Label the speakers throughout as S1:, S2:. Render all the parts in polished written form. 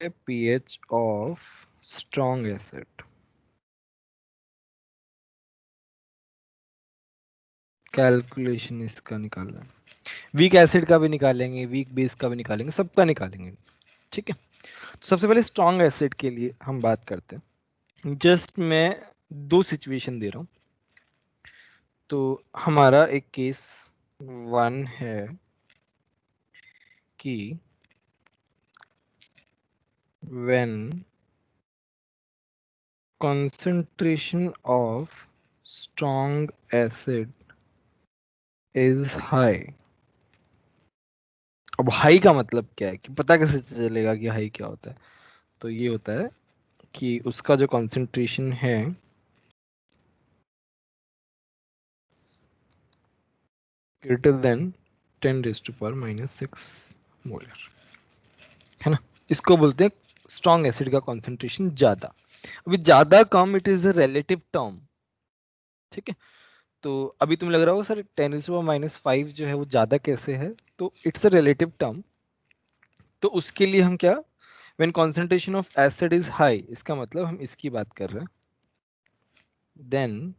S1: pH of strong acid. Calculation इसका निकालना है, वीक एसिड का भी निकालेंगे, वीक बेस का भी निकालेंगे, सबका निकालेंगे। ठीक है, तो सबसे पहले स्ट्रॉन्ग एसिड के लिए हम बात करते हैं। जस्ट मैं दो सिचुएशन दे रहा हूं। तो हमारा एक केस 1 है कि when concentration of strong acid is high। अब हाई का मतलब क्या है, कि पता कैसे चलेगा कि हाई क्या होता है? तो ये होता है कि उसका जो कंसंट्रेशन है ग्रेटर देन 10⁻⁻6 मोलर, है ना। इसको बोलते हैं स्ट्रॉन्ग एसिड का कंसंट्रेशन ज्यादा। अभी ज्यादा कम, it is a relative term. ठीक है, तो अभी तुम लग रहा हो सर 10⁻⁻5 जो है वो ज्यादा कैसे है, तो इट्स अ रिलेटिव टर्म। तो उसके लिए हम क्या, when concentration of acid is high, इसका मतलब हम इसकी बात कर रहे हैं, then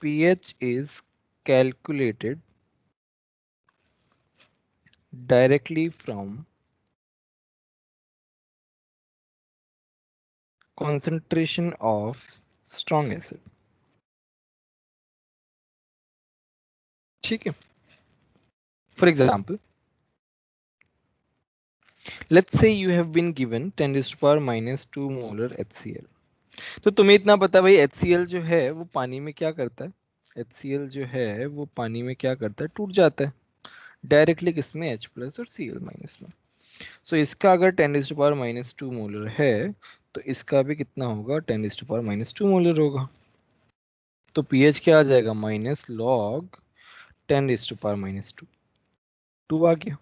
S1: pH is calculated directly from concentration of strong acid। ठीक है, for example, let's say you have been given 10⁻⁻2 molar HCl। तो तुम्हें इतना पता भाई, HCl जो है वो पानी में क्या करता है, HCl जो है वो पानी में क्या करता है, टूट जाता है डायरेक्टली किसमें, H प्लस और Cl माइनस में। सो इसका अगर 10⁻⁻2 मोलर है, तो इसका भी कितना होगा, 10⁻⁻2 मोलर होगा। तो पीएच क्या आ जाएगा, माइनस लॉग 10⁻⁻2, 2 आ गया।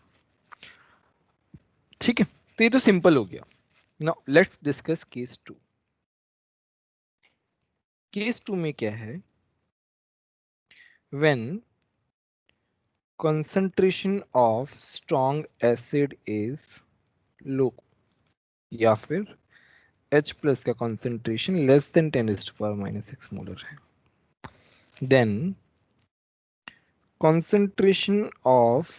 S1: ठीक है, तो ये तो सिंपल हो गया। Now let's discuss case 2। Case 2 में क्या है, when concentration of strong acid is low, या फिर H प्लस का concentration लेस देन 10⁻⁻6 मोलर है, then concentration of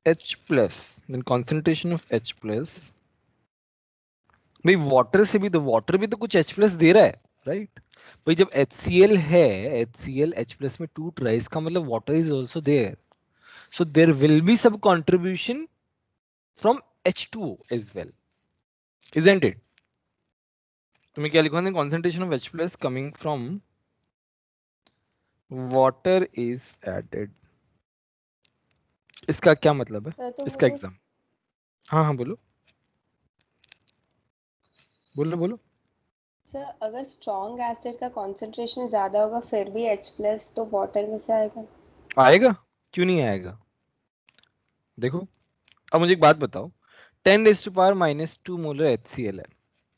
S1: H plus, then concentration of H plus, भाई वाटर से भी तो, वाटर भी तो कुछ H प्लस दे रहा है, राइट? भाई जब HCl है, HCl H प्लस में टूट रहा है, इसका मतलब water is also there, so there will be सब contribution from H2O as well, isn't it? तुम्हें क्या लिखना है, concentration of H plus coming from water is added. इसका क्या मतलब है,
S2: सर तो
S1: इसका
S2: मुझे
S1: एग्जाम, हाँ हाँ बोलो बोलो बोलो।
S2: सर अगर स्ट्रॉन्ग एसिड का कॉन्सेंट्रेशन ज़्यादा होगा फिर भी H प्लस तो बॉटल में से आएगा।
S1: आएगा, क्यों नहीं आएगा? देखो, अब मुझे एक बात बताओ, 10⁻⁻2 मोलर HCl है,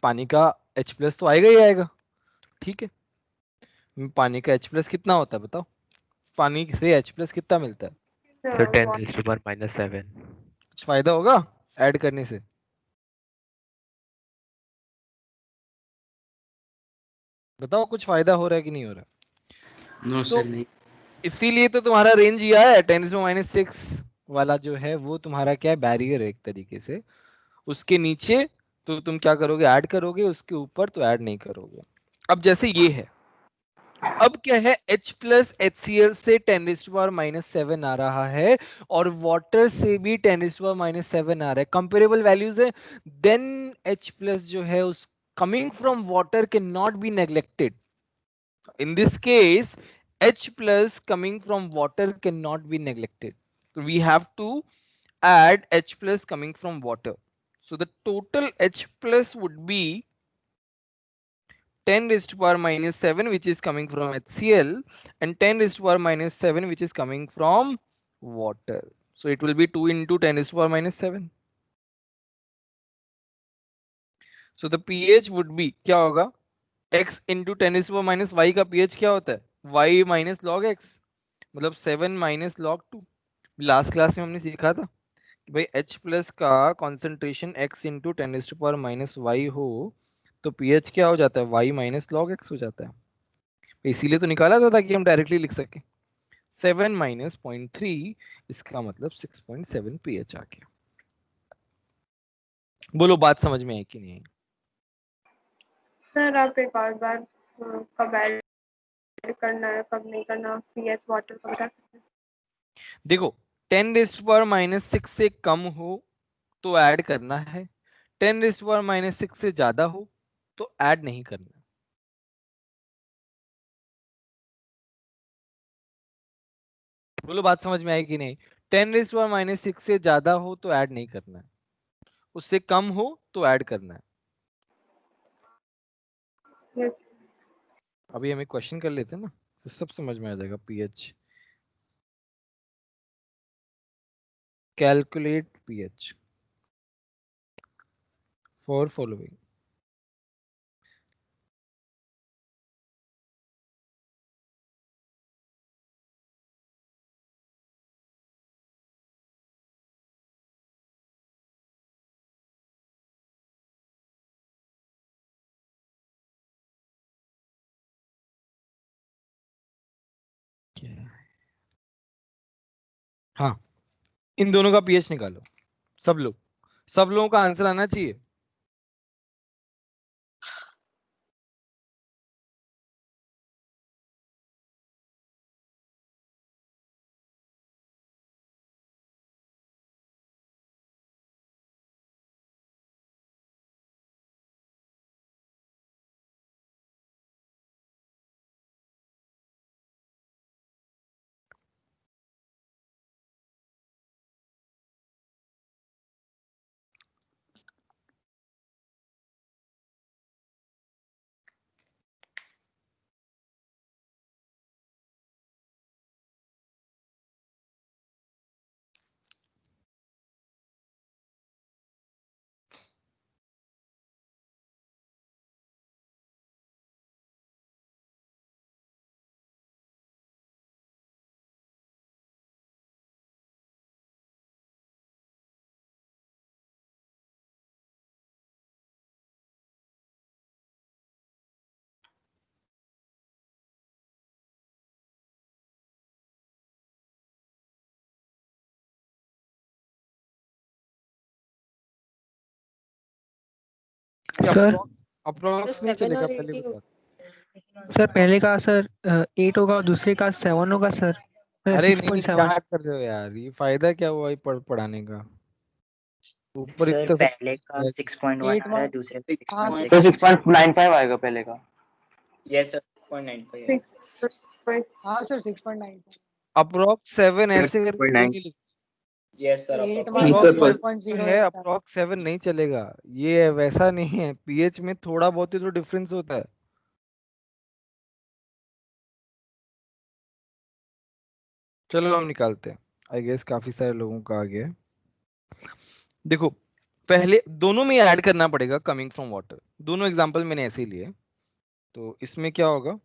S1: पानी का H प्लस तो आएगा ही आएगा। ठीक है, पानी का H प्लस कितना होता है बताओ, पानी से H प्लस कितना मिलता है?
S3: सर 10⁻⁻7।
S1: कुछ फायदा होगा ऐड करने से? बताओ कुछ फायदा हो रहा है कि नहीं हो रहा?
S4: नो
S1: तो
S4: सर नहीं।
S1: इसीलिए तो तुम्हारा रेंज ये है 10⁻⁻6 वाला जो है वो तुम्हारा क्या है, बैरियर है एक तरीके से। उसके नीचे तो तुम क्या करोगे, ऐड करोगे, उसके ऊपर तो ऐड नहीं करोगे। अब जैसे ये है, अब क्या है, H प्लस HCl से 10⁻⁻7 आ रहा है, और वाटर से भी 10⁻⁻7 आ रहा है, कंपेरेबल वैल्यूज है। देन H प्लस जो है उस coming from water can not be neglected. In this case, H plus coming from water cannot be neglected. So we have to add H plus coming from water. So the total H plus would be 10⁻⁻7, which is coming from HCl, and 10⁻⁻7, which is coming from water. So it will be 2 into 10⁻⁻7. So the pH would be क्या होगा, x into 10⁻⁻y का pH क्या होता है, y minus log x, मतलब 7 minus log 2। Last class में हमने सीखा था भाई H प्लस का कॉन्सेंट्रेशन x इंटू 10⁻⁻y हो तो pH क्या हो जाता है, y माइनस लॉग x हो जाता है। इसीलिए तो निकाला था ताकि हम डायरेक्टली लिख सके। 7 माइनस 0.3, इसका मतलब 6.7 pH आ गया। बोलो बात समझ में आई कि नहीं आई?
S4: सर आप एक और बार कब ऐड करना है कब नहीं करना पीएच वाटर का बता सकते हैं?
S1: देखो 10⁻⁻6 से कम हो तो ऐड करना है, 10⁻⁻6 से ज्यादा हो तो ऐड नहीं करना। बोलो बात समझ में आई कि नहीं? 10⁻⁻6 से ज्यादा हो तो ऐड नहीं करना है, उससे कम हो तो ऐड करना है।
S4: Yes.
S1: अभी हम एक क्वेश्चन कर लेते हैं ना, तो सब समझ में आ जाएगा। PH, calculate pH for following. हाँ, इन दोनों का पीएच निकालो। सब लोगों का आंसर आना चाहिए।
S5: सर
S1: अप्रोक्स नहीं चलेगा, पहले बता।
S5: सर पहले का सर 8 होगा और दूसरे का 7 होगा सर।
S1: अरे नहीं,
S5: 6.7।
S1: क्या कर रहे हो यार, ये फायदा क्या हुआ ये पढ़ाने का? ऊपर
S6: सर
S1: इतना सब
S6: पहले का
S1: है।
S6: 6.1 आ रहा है दूसरे का
S7: हाँ
S6: 6.6
S7: सर,
S8: 6.95 आएगा पहले का।
S7: यस सर 6.95 है।
S4: 6.9
S7: हाँ सर 6.9
S1: अप्रोक्स 7 ऐसे करके क्यों
S6: 6.9
S1: नहीं लिख?
S7: यस सर
S8: 8
S1: अप्रोक्स
S8: माइनस
S7: 8.0
S1: है,
S7: है।
S1: अप्रोक्स 7 नहीं चलेगा। ये वैसा नहीं है, पीएच में थोड़ा बहुत ही तो डिफरेंस होता है। चलो हम निकालते हैं। आई गेस काफी सारे लोगों का आ गया है। देखो पहले दोनों में ऐड करना पड़ेगा कमिंग फ्रॉम वाटर। दोनों एग्जांपल मैंने ऐसे ही लिए। तो इसमें क्या होगा,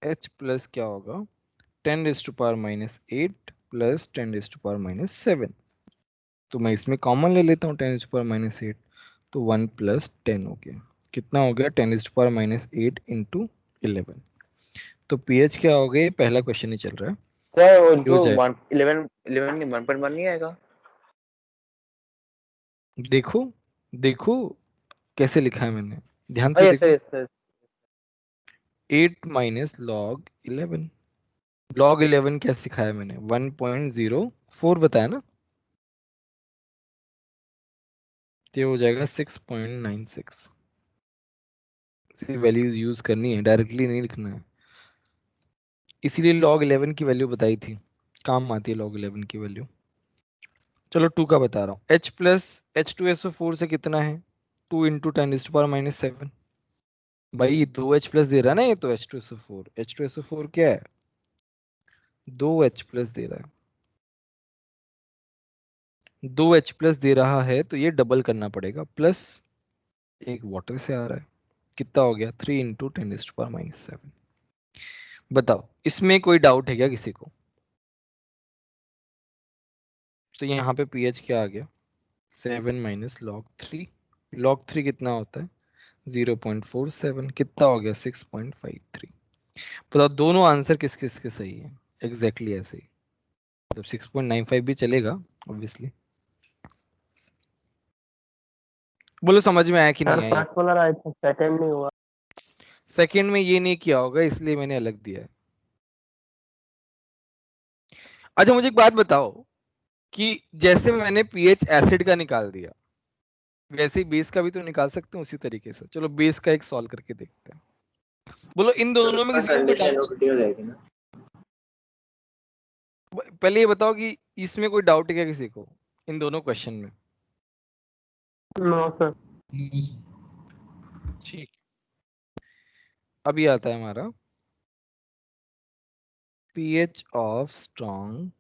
S1: H प्लस क्या होगा, 10⁻⁻8 प्लस 10⁻⁻7। तो मैं इसमें कॉमन ले लेता हूँ 10⁻⁻8, तो 1 प्लस 10 हो गया। कितना हो गया, 10⁻⁸ इंटू 11। तो पीएच क्या हो गया, ये पहला क्वेश्चन ही चल रहा है।
S8: सर वो
S1: ये हो
S8: जो
S1: जाए,
S8: 11 नहीं 1.1 नहीं आएगा?
S1: देखो देखो कैसे लिखा है मैंने, ध्यान से
S8: यस सर
S1: देखो।
S8: Yes sir.
S1: 8 minus log 11, log 11 क्या सिखाया मैंने, 1.04 बताया ना। तो ये हो जाएगा 6.96। वैल्यूज यूज करनी है, डायरेक्टली नहीं लिखना है। इसीलिए log 11 की वैल्यू बताई थी, काम आती है log 11 की वैल्यू। चलो 2 का बता रहा हूँ। H प्लस H2SO4 से कितना है, 2 इंटू 10⁻⁻7। भाई 2H प्लस दे रहा है ना ये, तो H2SO4, H2SO4 क्या है, 2H प्लस दे रहा है। 2H प्लस दे रहा है तो ये डबल करना पड़ेगा, प्लस एक वाटर से आ रहा है। कितना हो गया, 3 इंटू 10⁻⁻7। बताओ इसमें कोई डाउट है क्या किसी को? तो यहाँ पे pH क्या आ गया 7 माइनस log 3। log 3 कितना होता है 0.47, कितना हो गया 6.53। बताओ दोनों आंसर किस किस के सही है? एग्जैक्टली ऐसे ही, मतलब 6.95 भी चलेगा ऑब्वियसली। बोलो समझ में आया कि नहीं आया?
S6: फर्स्ट वाला राइट था, सेकंड नहीं हुआ।
S1: सेकंड में ये नहीं किया होगा इसलिए मैंने अलग दिया है। अच्छा मुझे एक बात बताओ कि जैसे मैंने पीएच एसिड का निकाल दिया वैसे ही बेस का भी तो निकाल सकते हैं उसी तरीके से। चलो बेस का एक सॉल्व करके देखते हैं। बोलो इन दोनों में किसी को कोई
S7: कंडीशन
S1: डाउट?
S7: उल्टी हो जाएगी ना।
S1: पहले ये बताओ कि इसमें कोई डाउट है क्या किसी को इन दोनों क्वेश्चन में?
S6: No sir.
S1: ठीक, अभी आता है हमारा pH ऑफ स्ट्रॉन्ग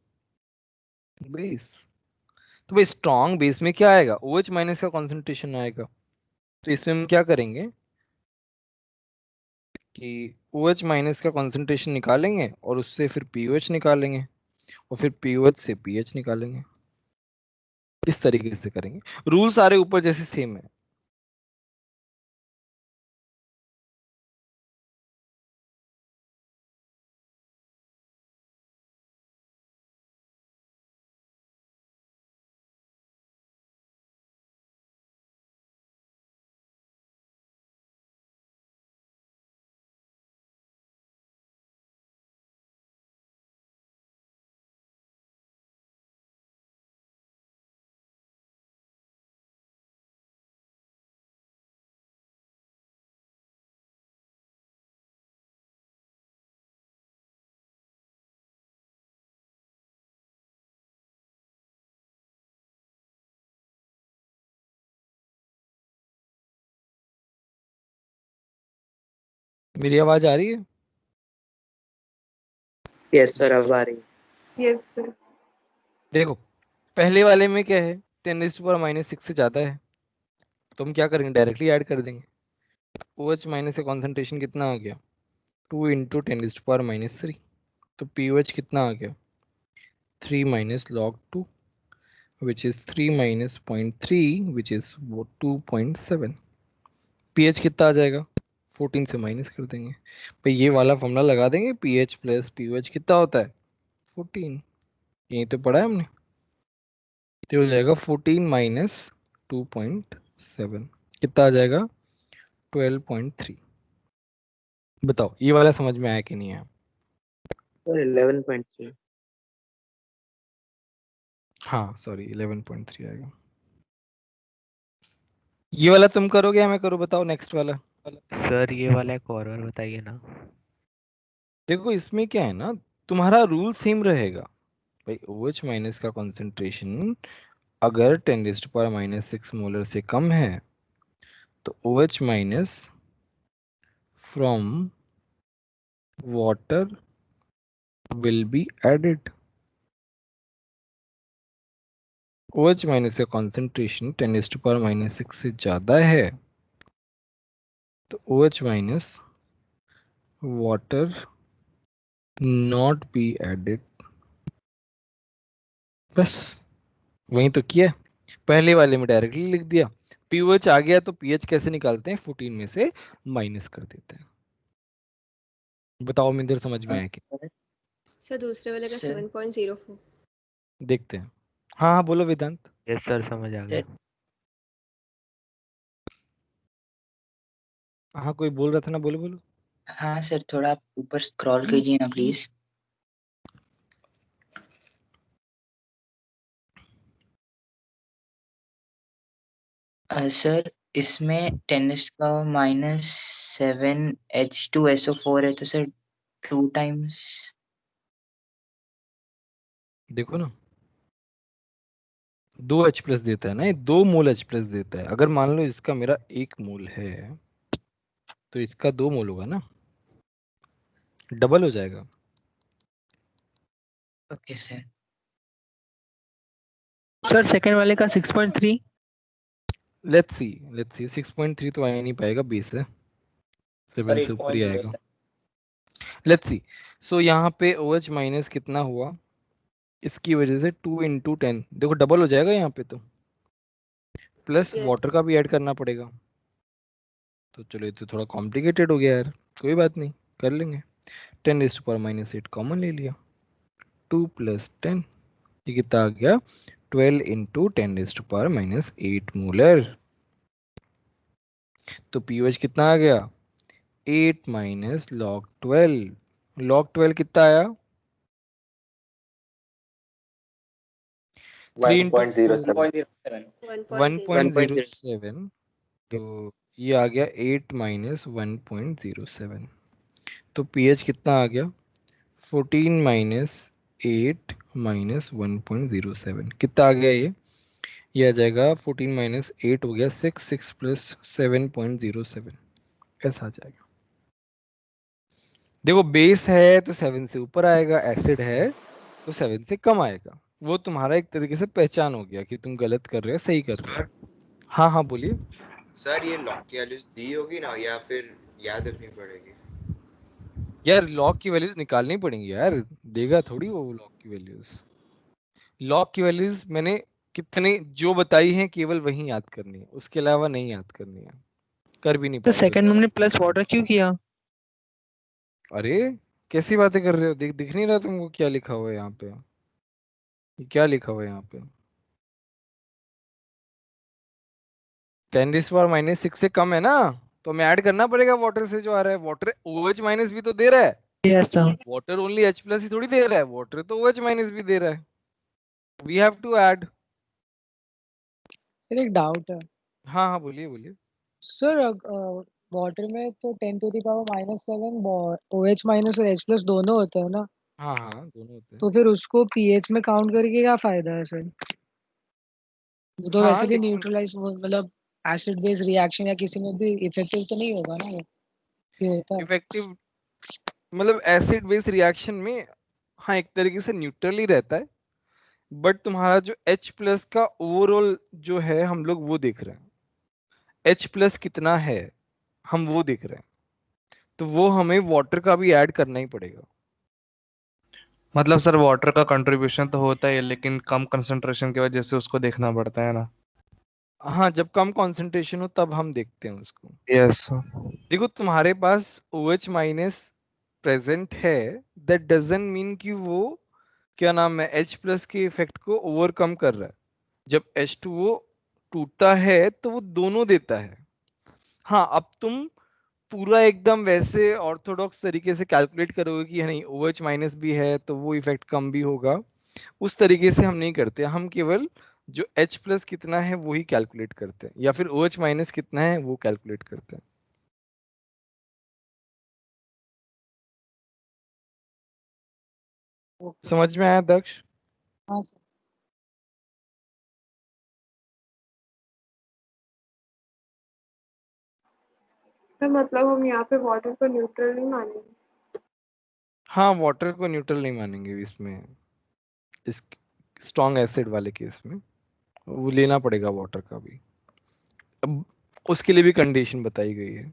S1: बेस। तो भाई स्ट्रॉन्ग बेस में क्या आएगा OH माइनस का कॉन्सेंट्रेशन आएगा। तो इसमें हम क्या करेंगे कि OH माइनस का कॉन्सेंट्रेशन निकालेंगे और उससे फिर POH निकालेंगे और फिर POH से pH निकालेंगे। इस तरीके से करेंगे। रूल सारे ऊपर जैसे सेम है। मेरी आवाज आ रही है?
S7: यस सर अब आ रही।
S4: Yes sir.
S1: देखो पहले वाले में क्या है 10⁻⁻6 से ज्यादा है तो हम क्या करेंगे डायरेक्टली ऐड कर देंगे। OH माइनस का कॉन्सेंट्रेशन कितना आ गया 2 इंटू 10⁻⁻3। तो POH कितना आ गया 3 minus log 2 which is 3 minus 0.3 which is 2.7। pH कितना आ जाएगा 14 से माइनस कर देंगे भाई ये वाला फॉर्मूला लगा देंगे pH प्लस POH कितना होता है 14। यही तो पढ़ा है हमने। तो हो जाएगा 14 माइनस 2.7 कितना आ जाएगा 12.3। बताओ ये वाला समझ में आया कि नहीं आया?
S7: सर 11.3।
S1: हाँ सॉरी 11.3 आएगा। ये वाला तुम करोगे या मैं करूँ बताओ नेक्स्ट वाला?
S3: सर ये वाला एक और बार बताइए ना।
S1: देखो इसमें क्या है ना तुम्हारा रूल सेम रहेगा भाई। OH माइनस का कॉन्सेंट्रेशन अगर 10⁻⁻6 मोलर से कम है तो OH minus from water will be added. OH minus का कॉन्सेंट्रेशन 10⁻⁻6 से ज्यादा है तो OH minus water not be added. बस वही तो किया पहले वाले में डायरेक्टली लिख दिया। POH आ गया तो pH कैसे निकालते हैं 14 में से माइनस कर देते हैं। बताओ मिंदर समझ में आया कि?
S2: सर दूसरे वाले का 7.04।
S1: देखते हैं। हाँ हाँ बोलो वेदांत।
S3: यस सर समझ आ गया।
S1: हाँ कोई बोल रहा था ना, बोलो बोलो।
S9: हाँ सर थोड़ा आप ऊपर स्क्रॉल कीजिए ना प्लीज। सर इसमें 10⁻⁻7 H2SO4 है तो सर 2 टाइम्स।
S1: देखो ना 2 H प्लस देता है ना, ये 2 मोल H प्लस देता है। अगर मान लो इसका मेरा 1 मोल है तो इसका 2 मोल होगा ना, डबल हो जाएगा।
S9: Okay sir.
S5: सर सेकंड वाले का 6.3।
S1: लेट्स सी 6.3 तो आ ही नहीं पाएगा, 20 है, 7 से ऊपर ही
S7: 8.0
S1: आएगा।
S7: सर।
S1: Let's see. सो यहाँ पे OH माइनस कितना हुआ इसकी वजह से 2 × 10 देखो डबल हो जाएगा यहाँ पे, तो प्लस
S2: Yes.
S1: वाटर का भी ऐड करना पड़ेगा। तो चलो ये तो थोड़ा कॉम्प्लिकेटेड हो गया यार, कोई बात नहीं, कर लेंगे। 10⁻⁻8 कॉमन ले लिया, 2 + 10, ये कितना आ गया, 12 × 10⁻⁻8 मोलर। तो पीओएच कितना आ गया, 8 - log 12। log 12 कितना आया, 3 × 4
S8: 1.07
S2: 1.07.
S1: 1.07। तो ये आ गया 8 - 1.07। तो पीएच कितना आ गया, 14 - 8 - 1.07 कितना आ गया, ये आ जाएगा 14 - 8 हो गया 6, 6 + 7.07, ऐसा आ जाएगा। देखो बेस है तो 7 से ऊपर आएगा, एसिड है तो 7 से कम आएगा। वो तुम्हारा एक तरीके से पहचान हो गया कि तुम गलत कर रहे हो सही कर रहे हो। हाँ हाँ बोलिए।
S10: सर ये लॉग की वैल्यूज दी होगी ना, या फिर याद रखनी पड़ेगी?
S1: यार लॉग की वैल्यूज निकालनी पड़ेंगी यार, देगा थोड़ी वो लॉग की वैल्यूज। लॉग की वैल्यूज मैंने कितने जो बताई हैं केवल वही याद करनी है, उसके अलावा नहीं याद करनी है, कर भी नहीं
S5: तो
S1: पाओगे
S5: सेकंड में
S1: तुम।
S5: हमने प्लस वाटर क्यों किया?
S1: अरे कैसी बातें कर रहे हो, दिख नहीं रहा तुमको क्या लिखा हुआ है यहाँ पे, ये क्या लिखा हुआ है यहाँ पे, 10⁻⁻6 से कम है ना, तो हमें ऐड करना पड़ेगा वाटर से जो आ रहा है। वाटर OH माइनस भी तो दे रहा है,
S5: yes sir.
S1: Water only H+ ही थोड़ी दे रहा है, वाटर तो OH माइनस भी दे रहा है, we have to add.
S11: Sir एक डाउट है
S1: हाँ हाँ बोलिए बोलिए।
S11: सर, वाटर में तो 10⁻⁻7 OH माइनस और H+ दोनों होते हैं ना,
S1: हाँ हाँ दोनों होते हैं।
S11: तो फिर उसको पीएच में काउंट करके क्या फायदा है सर? वो तो
S1: हाँ
S11: वैसे भी
S1: लेकिन
S11: न्यूट्रलाइज, मतलब एसिड बेस रिएक्शन या किसी में भी इफेक्टिव तो नहीं होगा ना वो, ये होता है।
S1: इफेक्टिव मतलब एसिड बेस रिएक्शन में हाँ एक तरीके से न्यूट्रल ही रहता है, बट तुम्हारा जो H+ का ओवरऑल जो है हम लोग वो देख रहे हैं, H+ कितना है हम वो देख रहे हैं, तो वो हमें वाटर का भी ऐड करना ही पड़ेगा।
S12: मतलब सर वाटर का कंट्रीब्यूशन तो होता है लेकिन कम कंसंट्रेशन की वजह से उसको देखना पड़ता है ना।
S1: हाँ जब कम कंसंट्रेशन हो तब हम देखते हैं उसको।
S12: यस।
S1: देखो तुम्हारे पास OH माइनस प्रेजेंट है, दैट डजंट मीन कि वो क्या नाम है H+ के इफेक्ट को ओवरकम कर रहा है। जब H2O टूटता है तो वो दोनों देता है। हाँ अब तुम पूरा एकदम वैसे ऑर्थोडॉक्स तरीके से कैलकुलेट करोगे कि नहीं OH माइनस भी है तो वो इफेक्ट कम भी होगा, उस तरीके से हम नहीं करते, हम केवल जो H+ कितना है वो ही कैलकुलेट करते हैं, या फिर OH माइनस कितना है वो कैलकुलेट करते हैं। समझ में आया दक्ष?
S11: हाँ सर।
S4: तो मतलब हम यहाँ पे वाटर को न्यूट्रल नहीं मानेंगे?
S1: हाँ वाटर को न्यूट्रल नहीं मानेंगे इसमें, इस स्ट्रॉन्ग एसिड वाले केस में वो लेना पड़ेगा वाटर का भी। अब उसके लिए भी कंडीशन बताई गई है।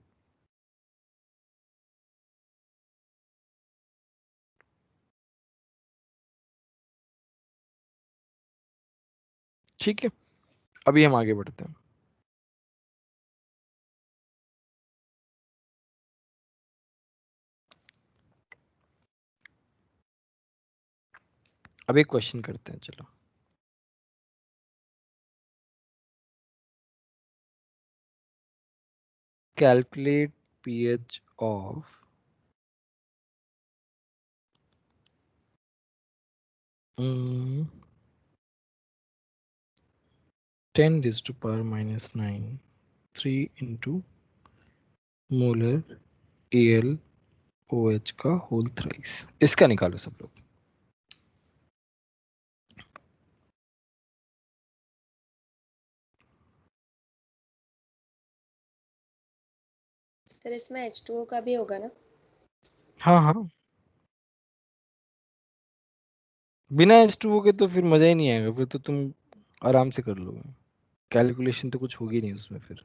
S1: ठीक है अभी हम आगे बढ़ते हैं। अब एक क्वेश्चन करते हैं चलो। Calculate pH of 10⁻⁹ 3 into molar AlOH का होल थ्राइस, इसका निकालो सब लोग।
S2: सर इसमें H2O का भी होगा ना?
S1: हाँ हाँ बिना H2O के तो फिर मजा ही नहीं आएगा, फिर तो तुम आराम से कर लोगे, कैलकुलेशन तो कुछ होगी नहीं उसमें फिर।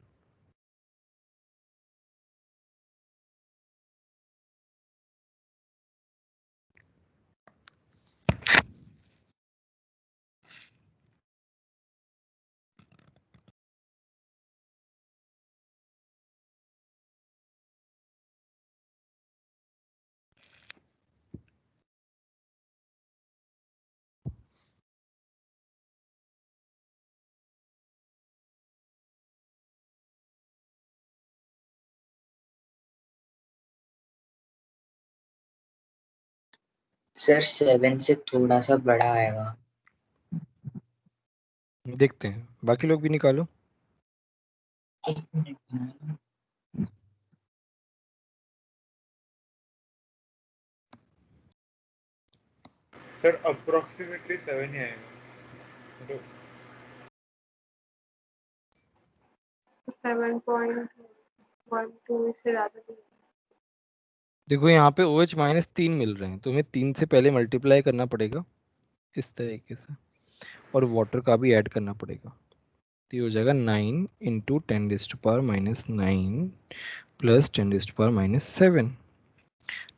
S9: सर 7 से थोड़ा सा बड़ा आएगा।
S1: देखते हैं, बाकी लोग भी निकालो।
S13: सर अप्रोक्सीमेटली 7 ही आएगा।
S4: 7.12 इससे ज्यादा नहीं।
S1: देखो यहाँ पे OH माइनस 3 मिल रहे हैं, तुम्हें 3 से पहले मल्टीप्लाई करना पड़ेगा इस तरीके से, और वाटर का भी ऐड करना पड़ेगा। तो ये हो जाएगा 9 इंटू 10⁻⁻9 प्लस 10⁻⁻7।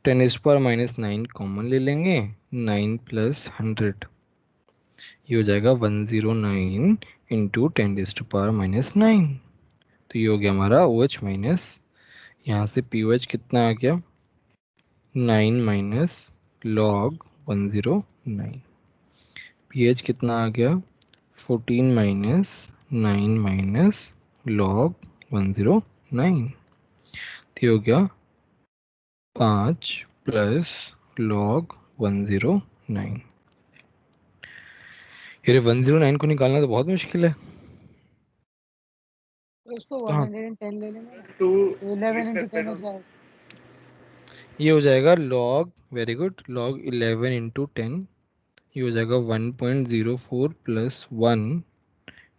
S1: 10⁻⁻9 कॉमन ले लेंगे, 9 प्लस 100, ये हो जाएगा 109 इंटू 10⁻⁻9। तो ये हो गया हमारा OH माइनस, यहाँ से POH कितना आ गया 9 माइनस लॉग 109। pH कितना आ गया 14 माइनस 9 माइनस लॉग 109। तो ये हो गया 5 प्लस लॉग 109। ये 109 को निकालना तो बहुत मुश्किल है।
S11: तो इसको
S1: तो हाँ,
S11: 110 ले लेंगे ना,
S13: टू
S11: तो 11 इंटू 10 हो जाएगा।
S1: ये हो जाएगा log, very good, log 11 into 10, ये हो जाएगा 1.04 प्लस 1,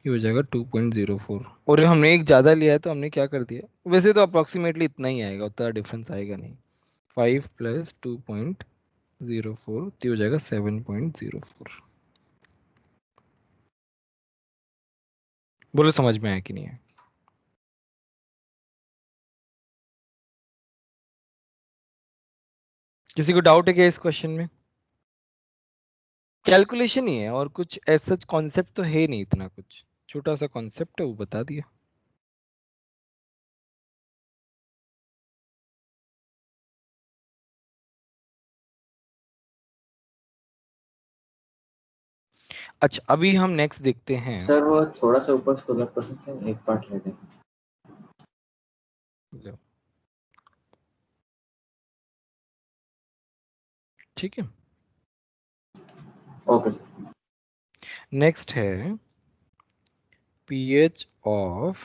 S1: ये हो जाएगा 2.04। और हमने एक ज़्यादा लिया है तो हमने क्या कर दिया, वैसे तो अप्रोक्सीमेटली इतना ही आएगा, उतना डिफरेंस आएगा नहीं। 5 प्लस 2.04 तो हो जाएगा 7.04। बोलो समझ में आया कि नहीं है? किसी को डाउट है क्या इस क्वेश्चन में? कैलकुलेशन ही है और कुछ ऐसा कॉन्सेप्ट तो है नहीं, इतना कुछ छोटा सा कॉन्सेप्ट है, वो बता दिया। अच्छा, अभी हम नेक्स्ट देखते हैं।
S7: सर वो थोड़ा सा ऊपर स्क्रॉल अप कर सकते हैं, एक पार्ट रह गया।
S1: लो, ठीक है,
S7: ओके सर।
S1: नेक्स्ट है pH of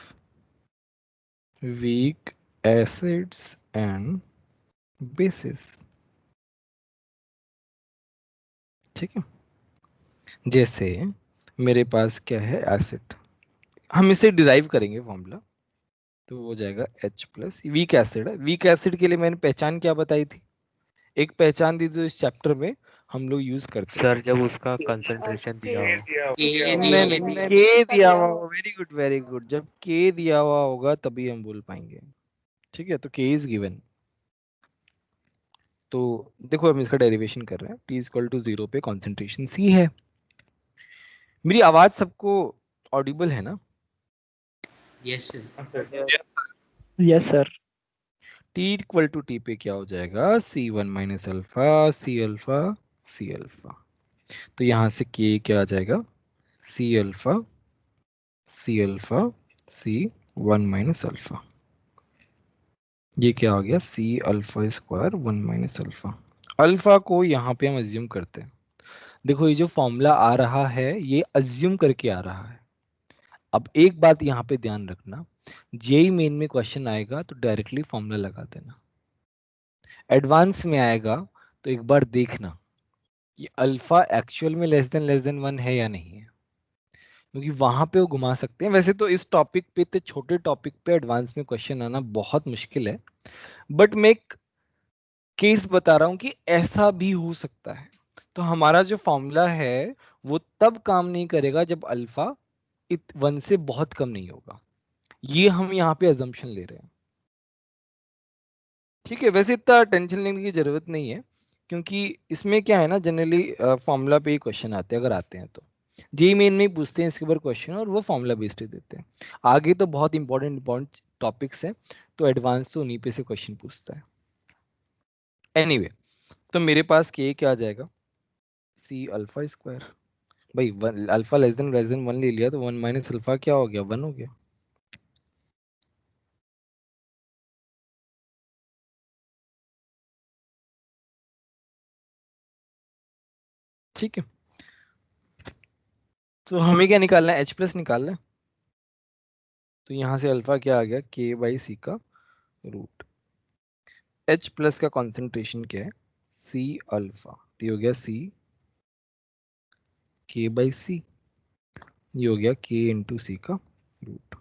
S1: weak acids and bases। ठीक है, जैसे मेरे पास क्या है एसिड, हम इसे डिराइव करेंगे फॉर्मूला, तो हो जाएगा H प्लस, वीक एसिड है, वीक एसिड के लिए मैंने पहचान क्या बताई थी, एक पहचान दी थी इस चैप्टर में हम लोग यूज करते हैं।
S3: सर जब उसका कंसंट्रेशन दिया हो।
S1: नहीं, के दिया हुआ, वेरी गुड वेरी गुड, जब के दिया हुआ होगा तभी हम बोल पाएंगे। ठीक है, तो के इज गिवन। तो देखो हम इसका डेरिवेशन कर रहे हैं, T इक्वल टू 0 पे कॉन्सेंट्रेशन C है। मेरी आवाज सबको ऑडिबल है ना?
S9: Yes sir.
S5: Yes sir.
S1: T equal to T पे क्या हो जाएगा C1 minus alpha C alpha C alpha. तो यहाँ से K क्या आ जाएगा C alpha C alpha C1 minus alpha. ये क्या हो गया C alpha square 1 minus alpha. Alpha को यहाँ पे हम अज्यूम करते हैं। देखो ये जो फॉर्मूला आ रहा है ये अज्यूम करके आ रहा है। अब एक बात यहाँ पे ध्यान रखना, जेई मेन में क्वेश्चन आएगा तो डायरेक्टली फॉर्मूला लगा देना। एडवांस में आएगा तो एक बार देखना कि अल्फा एक्चुअल में लेस देन 1 है या नहीं है, क्योंकि वहां पे वो घुमा सकते हैं। वैसे तो इस टॉपिक पे, तो छोटे टॉपिक पे एडवांस में क्वेश्चन आना बहुत मुश्किल है, बट मैं एक केस बता रहा हूं कि ऐसा भी हो सकता है। तो हमारा जो फॉर्मूला है वो तब काम नहीं करेगा जब अल्फा 1 से बहुत कम नहीं होगा, ये हम यहाँ पे अजम्पशन ले रहे हैं। ठीक है, वैसे इतना टेंशन लेने की जरूरत नहीं है, क्योंकि इसमें क्या है ना, जनरली फॉर्मूला पे ही क्वेश्चन आते हैं, अगर आते हैं तो जेई मेन में ही पूछते हैं इसके ऊपर क्वेश्चन, और वो फॉर्मूला बेस्ड देते हैं। आगे तो बहुत इंपॉर्टेंट टॉपिक्स हैं, तो एडवांस तो उन्हीं पे से क्वेश्चन पूछता है। एनीवे, तो मेरे पास के क्या आ जाएगा सी अल्फा स्क्वायर, भाई अल्फा लेस देन 1 ले लिया तो 1 माइनस अल्फा क्या हो गया 1 हो गया। ठीक है, तो हमें क्या निकालना है, H प्लस निकालना है। तो यहाँ से अल्फा क्या आ गया, K बाई सी का रूट। H प्लस का कॉन्सेंट्रेशन क्या है, C अल्फा, तो ये हो गया C K बाई सी, ये हो गया K इंटू सी का रूट।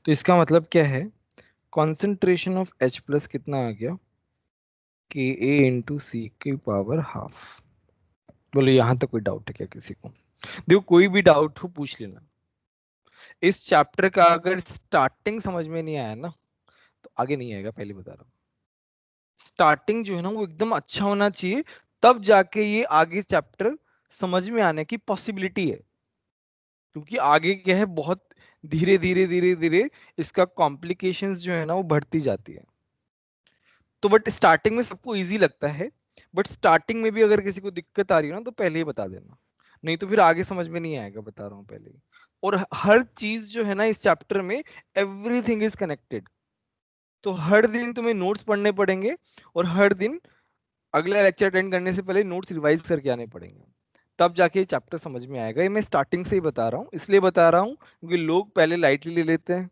S1: तो इसका मतलब क्या है, कॉन्सेंट्रेशन ऑफ H प्लस कितना आ गया, Ka इंटू सी की पावर हाफ। बोलो यहाँ तक कोई डाउट है क्या किसी को? देखो कोई भी डाउट हो पूछ लेना। इस चैप्टर का अगर स्टार्टिंग समझ में नहीं आया ना तो आगे नहीं आएगा, पहले बता रहा हूँ। स्टार्टिंग जो है ना वो एकदम अच्छा होना चाहिए, तब जाके ये आगे चैप्टर समझ में आने की पॉसिबिलिटी है। क्योंकि आगे क्या है, बहुत धीरे धीरे धीरे धीरे इसका कॉम्प्लिकेशंस जो है ना वो बढ़ती जाती है। तो बट स्टार्टिंग में सबको इजी लगता है, बट स्टार्टिंग में भी अगर किसी को दिक्कत आ रही है ना तो पहले ही बता देना, नहीं तो फिर आगे समझ में नहीं आएगा, बता रहा हूँ पहले ही। और हर चीज जो है ना इस चैप्टर में, एवरीथिंग इज कनेक्टेड। तो हर दिन तुम्हें नोट्स पढ़ने पड़ेंगे, और हर दिन अगला लेक्चर अटेंड करने से पहले नोट्स रिवाइज करके आने पड़ेंगे, तब जाके ये चैप्टर समझ में आएगा। ये मैं स्टार्टिंग से ही बता रहा हूँ, इसलिए बता रहा हूँ क्योंकि लोग पहले लाइटली ले लेते हैं,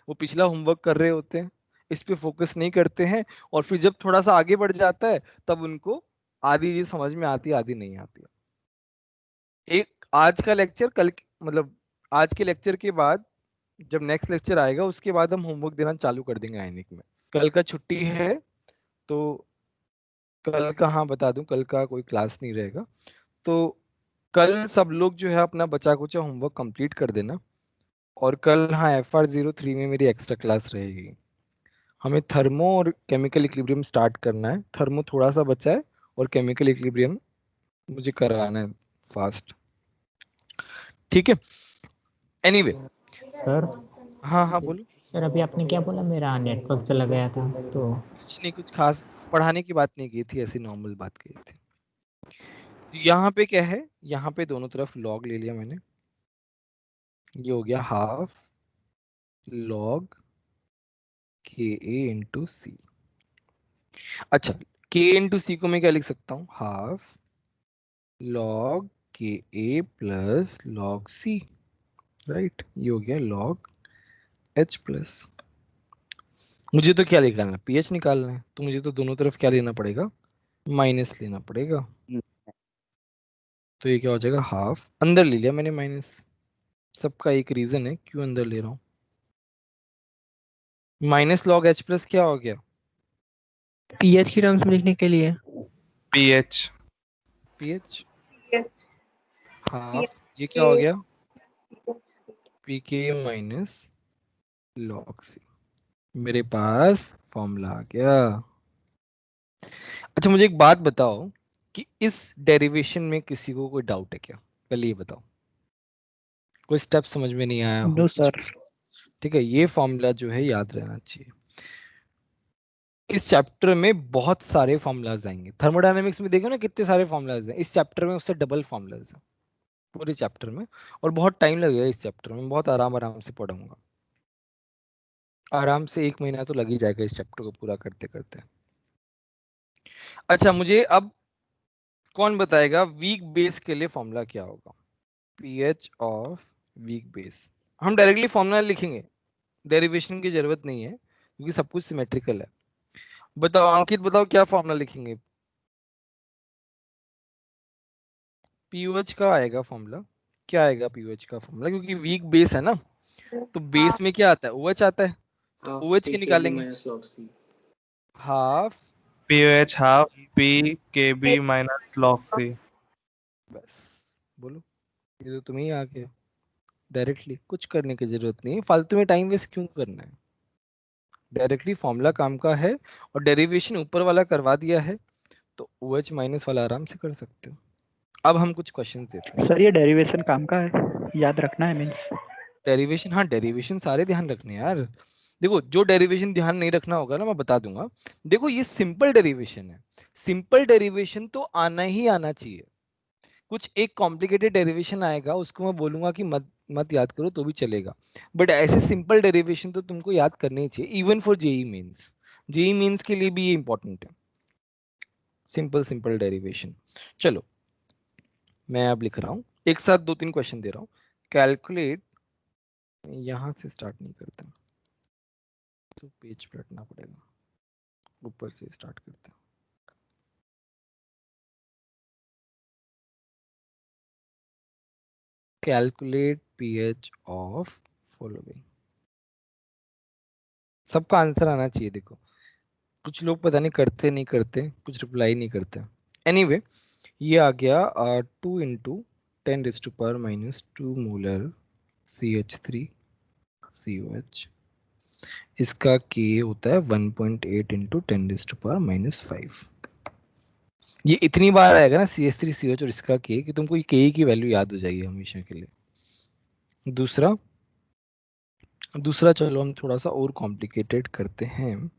S1: वो पिछला होमवर्क कर रहे होते हैं, इस पे फोकस नहीं करते हैं, और फिर जब थोड़ा सा आगे बढ़ जाता है तब उनको आधी चीज समझ में आती है, आधी नहीं आती है। एक आज का लेक्चर कल, मतलब आज के लेक्चर के बाद जब नेक्स्ट लेक्चर आएगा उसके बाद हम होमवर्क देना चालू कर देंगे आइनिक में। कल का छुट्टी है तो कल का, हाँ बता दूं, कल का कोई क्लास नहीं रहेगा। तो कल सब लोग जो है अपना बचा कुचा होमवर्क कंप्लीट कर देना। और कल हाँ FR03 में मेरी एक्स्ट्रा क्लास रहेगी। हमें थर्मो और केमिकल इक्विलिब्रियम स्टार्ट करना है, थर्मो थोड़ा सा बचा है और केमिकल इक्विलिब्रियम मुझे कराना है फास्ट, ठीक है। एनीवे
S14: सर
S1: हाँ हाँ बोलो।
S14: सर अभी आपने क्या बोला, मेरा नेटवर्क चला गया था तो।
S1: कुछ नहीं, कुछ खास पढ़ाने की बात नहीं की थी, ऐसी नॉर्मल बात की थी। यहाँ पे क्या है, यहाँ पे दोनों तरफ लॉग ले लिया मैंने, ये हो गया हाफ लॉग के ए इंटू सी। अच्छा, के इंटू सी को मैं क्या लिख सकता हूँ, हाफ लॉग के ए प्लस लॉग सी, राइट। ये हो गया लॉग एच प्लस। मुझे तो क्या निकालना है, पीएच निकालना है, तो मुझे तो दोनों तरफ क्या लेना पड़ेगा, माइनस लेना पड़ेगा। तो ये क्या हो जाएगा, हाफ अंदर ले लिया मैंने माइनस, सबका एक रीजन है क्यों अंदर ले रहा हूँ। माइनस लॉग एच प्लस क्या हो गया,
S5: पीएच की टर्म्स में लिखने के लिए
S12: पीएच
S1: पीएच हाफ, ये क्या हो गया, पीके माइनस लॉग सी। मेरे पास फॉर्मूला आ गया। अच्छा मुझे एक बात बताओ कि इस डेरिवेशन में किसी को कोई डाउट है क्या, पहले ये बताओ। कोई स्टेप समझ में नहीं आया हो?
S5: No sir.
S1: ठीक है, ये फॉर्मूला जो है याद रहना चाहिए। इस चैप्टर में बहुत सारे फॉर्मूलाज आएंगे, थर्मोडायनेमिक्स में देखो ना कितने सारे फॉर्मूलाज हैं, इस चैप्टर में उससे डबल फॉर्मूलाज हैं पूरे चैप्टर में। और बहुत टाइम लगेगा इस चैप्टर में, बहुत आराम से पढ़ूंगा, आराम से 1 महीना तो लग ही जाएगा इस चैप्टर को पूरा करते करते। अच्छा मुझे अब कौन बताएगा वीक बेस के लिए फॉर्मूला क्या होगा, पीएच ऑफ वीक बेस। हम डायरेक्टली फॉर्मूला लिखेंगे, डेरिवेशन की जरूरत नहीं है क्योंकि सब कुछ सिमेट्रिकल है। बताओ अंकित, बताओ क्या फॉर्मूला लिखेंगे, पीओएच का आएगा फॉर्मूला, क्या आएगा पीओएच का फॉर्मूला, क्योंकि वीक बेस है ना, तो बेस में क्या आता है, OH आता है, तो OH के निकालेंगे, हाफ
S12: पीओएच हाफ पी के बी माइनस लॉग सी।
S1: बस बोलो, ये तो तुम्हें ही आ गया डायरेक्टली, कुछ करने की जरूरत नहीं है, फालतू में टाइम वेस्ट क्यों करना है, डायरेक्टली फॉर्मूला काम का है। और डेरिवेशन ऊपर वाला करवा दिया है तो OH माइनस वाला आराम से कर सकते हो। अब हम कुछ क्वेश्चन देते हैं।
S5: सर ये डेरिवेशन काम का है, याद रखना है मीन्स।
S1: डेरिवेशन, हाँ डेरिवेशन सारे ध्यान रखने हैं यार। देखो जो डेरिवेशन ध्यान नहीं रखना होगा ना मैं बता दूंगा। देखो ये सिंपल डेरिवेशन है, सिंपल डेरिवेशन तो आना ही आना चाहिए। कुछ एक कॉम्प्लिकेटेड डेरिवेशन आएगा उसको मैं बोलूंगा कि मत याद करो तो भी चलेगा, बट ऐसे सिंपल डेरिवेशन तो तुमको याद करने ही चाहिए, even for JEE Mains. JEE Mains के लिए भी ये इंपॉर्टेंट है, सिंपल डेरिवेशन। चलो मैं अब लिख रहा हूँ, एक साथ 2-3 क्वेश्चन दे रहा हूँ। कैलकुलेट, यहाँ से स्टार्ट नहीं करते तो पेज पलटना पड़ेगा, ऊपर से स्टार्ट करते हैं। Calculate pH of following. सबका आंसर आना चाहिए। देखो कुछ लोग पता नहीं करते नहीं करते, कुछ रिप्लाई नहीं करते। एनीवे ये आ गया 2 इंटू 10⁻⁻² मोलर CH3COH। इसका K होता है 1.8 इंटू 10⁻⁻5। ये इतनी बार आएगा ना CH3COH और इसका K कि तुमको ये K की वैल्यू याद हो जाएगी हमेशा के लिए। दूसरा चलो हम थोड़ा सा और कॉम्प्लिकेटेड करते हैं।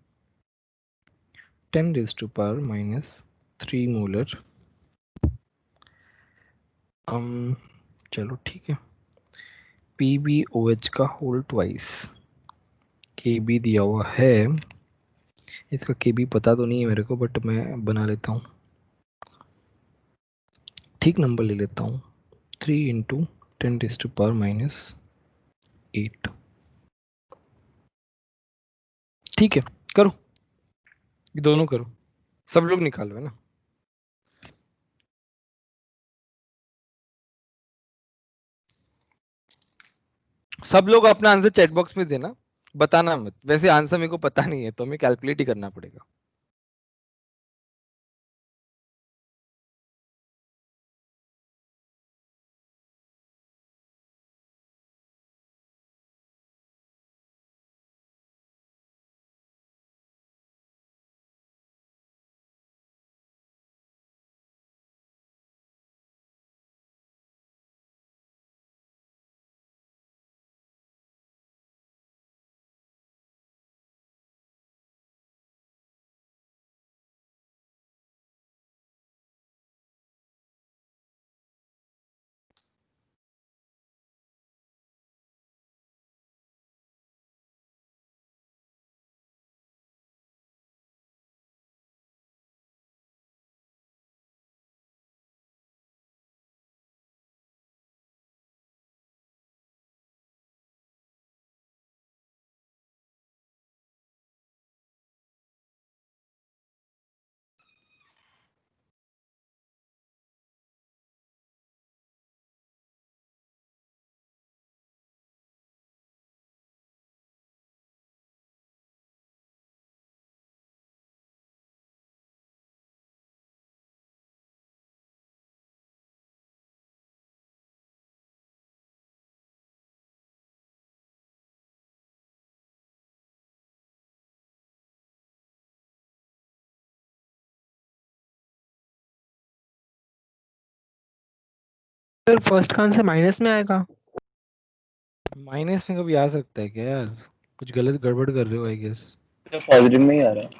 S1: 10⁻³ मोलर, चलो ठीक है, PbOH का होल ट्वाइस, Kb दिया हुआ है। इसका Kb पता तो नहीं है मेरे को, बट मैं बना लेता हूँ, ठीक नंबर ले लेता हूँ, 3 इंटू 10⁻⁸। ठीक है, करो ये दोनों करो, सब लोग निकालो है ना। सब लोग अपना आंसर चैट बॉक्स में देना, बताना मत। वैसे आंसर मेरे को पता नहीं है तो हमें कैलकुलेट ही करना पड़ेगा।
S5: सर फर्स्ट का आंसर माइनस में आएगा?
S1: माइनस में कभी आ सकता है क्या यार? कुछ गलत गड़बड़ कर रहे हो आई गेस।
S8: पॉजिटिव में ही आ रहा है।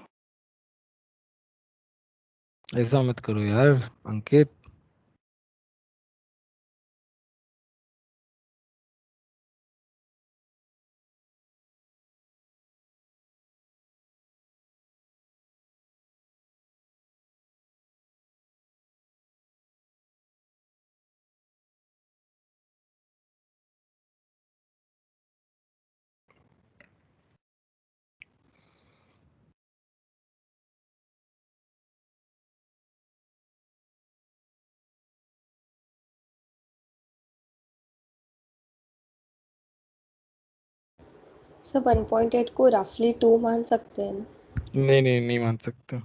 S1: ऐसा मत करो यार अंकित।
S2: सर 1.8 को रफली 2 मान सकते हैं ना?
S1: नहीं मान सकते।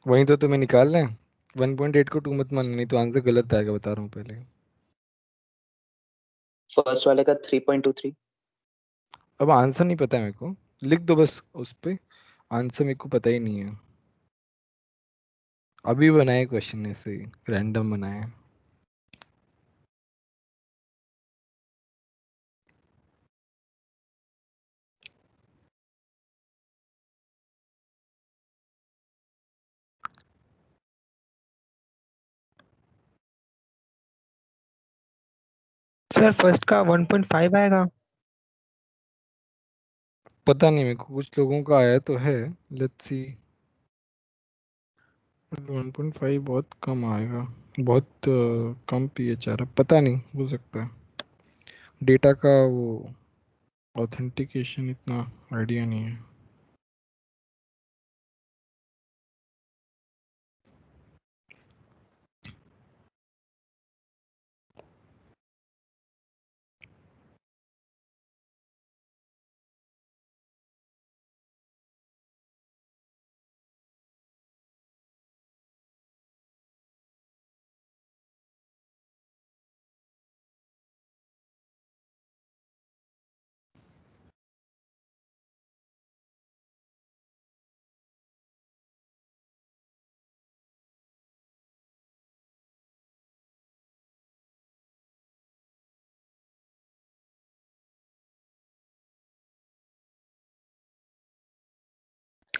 S1: वही तो तुम्हें निकालना है। 1.8 को 2 मत मानना, नहीं तो आंसर गलत आएगा, बता रहा हूँ पहले।
S9: फर्स्ट वाले का 3.23।
S1: अब आंसर नहीं पता है मेरे को, लिख दो बस उस पे, आंसर मेरे को पता ही नहीं है। अभी बनाए क्वेश्चन ऐसे रैंडम बनाए।
S5: सर फर्स्ट का 1.5 आएगा?
S1: पता नहीं मेरे को, कुछ लोगों का आया तो है, लेट्स सी। 1.5 बहुत कम आएगा। बहुत कम पीएच आ रहा, पता नहीं, हो सकता है डेटा का वो ऑथेंटिकेशन इतना आइडिया नहीं है।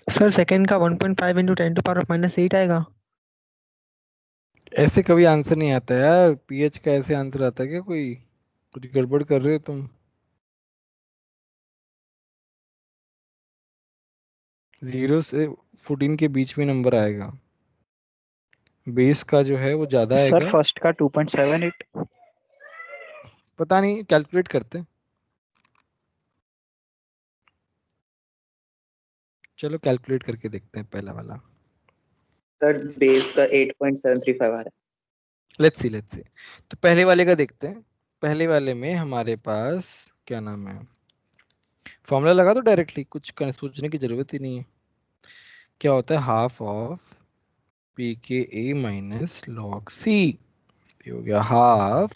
S5: सर सेकंड का 1.5 इंटू 10⁻⁻8 आएगा।
S1: ऐसे कभी आंसर नहीं आता यार, पीएच का ऐसे आंसर आता है क्या? कोई कुछ गड़बड़ कर रहे हो तुम। 0 से 14 के बीच में नंबर आएगा। बेस का जो है वो ज्यादा
S15: सर
S1: आएगा।
S15: फर्स्ट का 2.78।
S1: पता नहीं, कैलकुलेट करते हैं। चलो कैलकुलेट करके देखते हैं पहला वाला।
S9: सर बेस का 8.735 आ रहा है।
S1: Let's see. तो पहले वाले का देखते हैं। पहले वाले में हमारे पास क्या नाम है, फॉर्मूला लगा दो डायरेक्टली, कुछ सोचने की जरूरत ही नहीं है। क्या होता है, हाफ ऑफ पी के ए माइनस लॉग सी। ये हो गया हाफ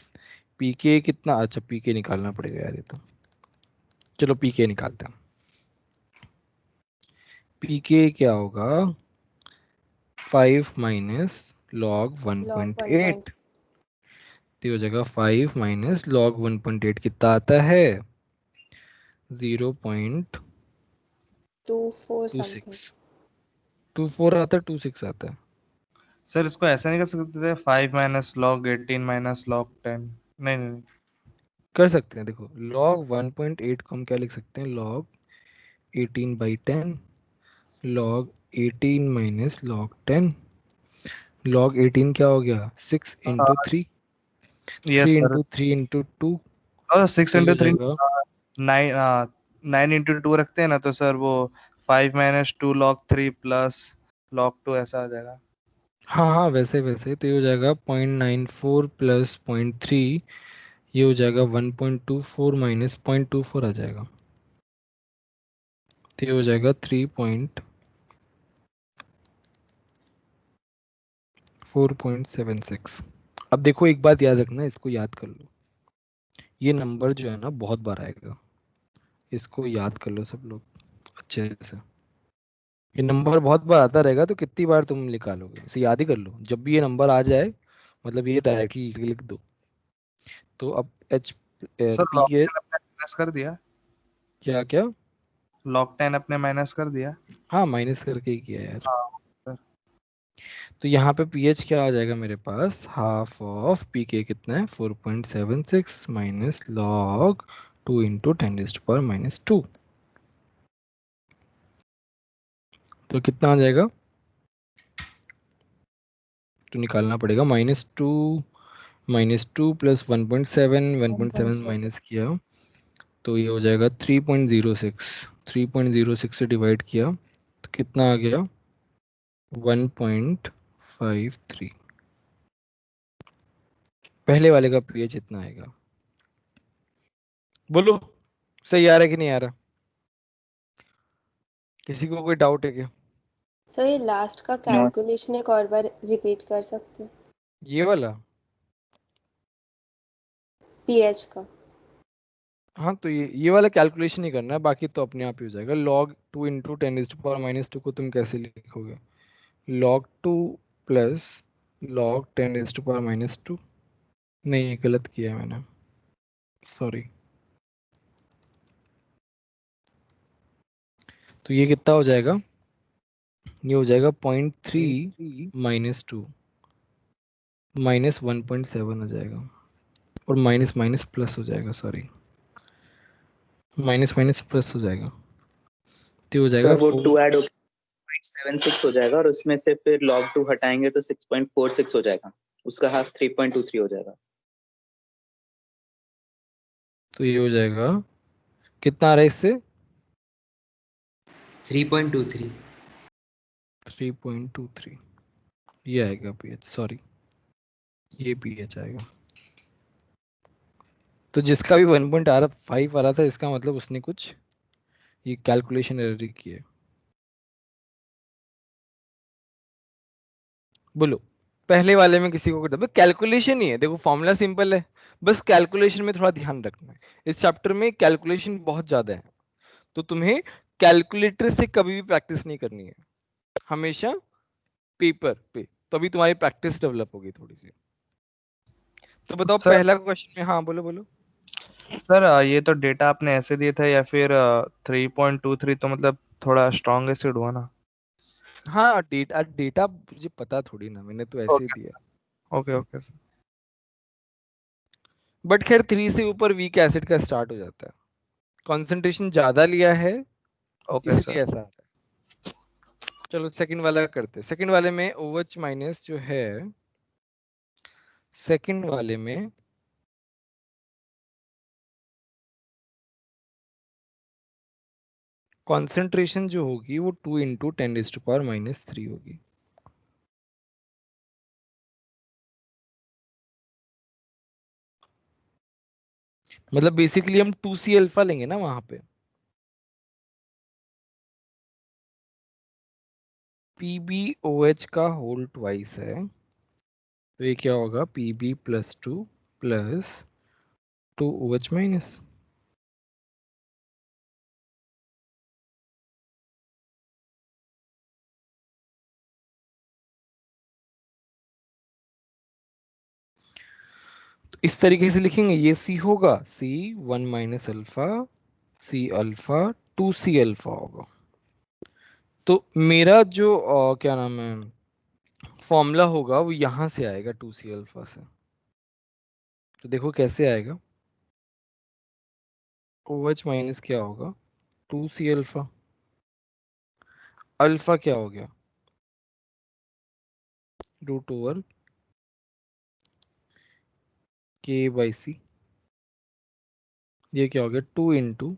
S1: पी के कितना, अच्छा पी के निकालना पड़ेगा यार ये तो। चलो पी के निकालते हैं। पी के क्या होगा, 5 माइनस लॉग 1.8। तो हो जाएगा 5 माइनस लॉग 1.8 कितना आता है, 0.26 24 आता है, 26 आता है।
S12: सर इसको ऐसा नहीं कर सकते थे 5 माइनस लॉग 18 माइनस लॉग 10? नहीं
S1: कर सकते हैं। देखो log 1.8 को हम क्या लिख सकते हैं, log 18/10 log 18 minus log 10। log 18 क्या हो गया, 6 into 3,
S12: yes
S1: 3
S12: sir.
S1: Into 3 into 2।
S12: 6 into 3 9 into 2 रखते हैं ना, तो सर वो 5 माइनस 2 लॉग 3 प्लस लॉग 2 ऐसा आ जाएगा।
S1: हाँ वैसे तो ये हो जाएगा 0.94 प्लस 0.3, ये हो जाएगा 1.24 माइनस 0.24 आ जाएगा। तो ये हो जाएगा 4.76। अब देखो एक बात याद रखना, इसको याद कर लो, ये नंबर जो है ना बहुत बार आएगा, इसको याद कर लो सब लोग अच्छे से। ये नंबर बहुत बार आता रहेगा, तो कितनी बार तुम निकालोगे, इसे याद ही कर लो। जब भी ये नंबर आ जाए मतलब ये डायरेक्टली लिख दो। तो अब एच
S12: सर
S1: पी
S12: लॉग
S1: के
S12: 10 अपने माइनस कर दिया,
S1: क्या
S12: लॉग 10 अपने माइनस कर दिया।
S1: हाँ माइनस करके ही किया यार।
S12: हाँ सर।
S1: तो यहाँ पे पीएच क्या आ जाएगा मेरे पास, हाफ ऑफ पी के कितना है 4.76 माइनस लॉग 2 इंटू 10⁻²। तो कितना आ जाएगा, तो निकालना पड़ेगा -2 प्लस 1.7 माइनस किया तो ये हो जाएगा 3.06 से डिवाइड किया तो कितना आ गया 1.53। पहले वाले का पीएच इतना आएगा। बोलो सही आ रहा है कि नहीं आ रहा, किसी को कोई डाउट है क्या?
S2: सर ये लास्ट का कैलकुलेशन एक और बार रिपीट कर सकते हैं,
S1: ये वाला
S2: पीएच का।
S1: हाँ तो ये वाला कैलकुलेशन ही करना है, बाकी तो अपने आप ही हो जाएगा। log 2 इंटू 10⁻² को तुम कैसे लिखोगे, log 2 प्लस log 10⁻²। नहीं ये गलत किया है मैंने, सॉरी। तो ये कितना हो जाएगा, ये हो जाएगा 0.3 माइनस 2 माइनस 1.7 हो जाएगा, और माइनस माइनस प्लस हो जाएगा, सॉरी माइनस माइनस प्लस हो जाएगा। तो हो जाएगा
S9: सर वो 2 ऐड होकर 6.76 हो जाएगा और उसमें से फिर log 2 हटाएंगे तो 6.46 हो जाएगा। उसका हाफ 3.23 हो जाएगा।
S1: तो ये हो जाएगा, कितना आ रहा है इससे?
S9: 3.23।
S1: 3.23 ये आएगा पीएच, सॉरी ये पीएच आएगा। तो जिसका भी 1.5 आ रहा था, इसका मतलब उसने कुछ ये कैलकुलेशन एरर की है। बोलो, पहले वाले में किसी को डर? कैलकुलेशन ही है, देखो फॉर्मूला सिंपल है, बस कैलकुलेशन में थोड़ा ध्यान रखना है। इस चैप्टर में कैलकुलेशन बहुत ज्यादा है, तो तुम्हें कैलकुलेटर से कभी भी प्रैक्टिस नहीं करनी है, हमेशा पेपर पे, तभी तुम्हारी प्रैक्टिस डेवलप होगी थोड़ी सी। तो बताओ
S12: सर
S1: पहला क्वेश्चन में, हाँ बोलो बोलो।
S12: सर ये तो डेटा आपने ऐसे दिए थे, या फिर 3.23 तो मतलब थोड़ा स्ट्रॉन्ग एसिड हुआ ना?
S1: हाँ डेटा डेटा मुझे पता थोड़ी ना, मैंने तो ऐसे ही
S12: ओके
S1: दिया।
S12: Okay okay sir.
S1: बट खैर 3 से ऊपर वीक एसिड का स्टार्ट हो जाता है, कंसंट्रेशन ज्यादा लिया है
S12: ओके
S1: इसलिए
S12: सर।
S1: ऐसा आता है। चलो सेकंड वाला करते हैं। सेकंड वाले में OH माइनस जो है, सेकंड वाले में कंसंट्रेशन जो होगी वो 2 इंटू 10⁻³ होगी। मतलब बेसिकली हम 2C अल्फा लेंगे ना वहां पे। PbOH का होल ट्वाइस है, तो ये क्या होगा, Pb+2 प्लस 2OH माइनस। तो इस तरीके से लिखेंगे, ये C होगा, C1 minus alpha, C alpha 2C alpha होगा। तो मेरा जो क्या नाम है फॉर्मूला होगा वो यहां से आएगा 2C अल्फा से। तो देखो कैसे आएगा, OH माइनस क्या होगा, 2C अल्फा, अल्फा क्या हो गया, √K/C, ये क्या हो गया, 2 इंटू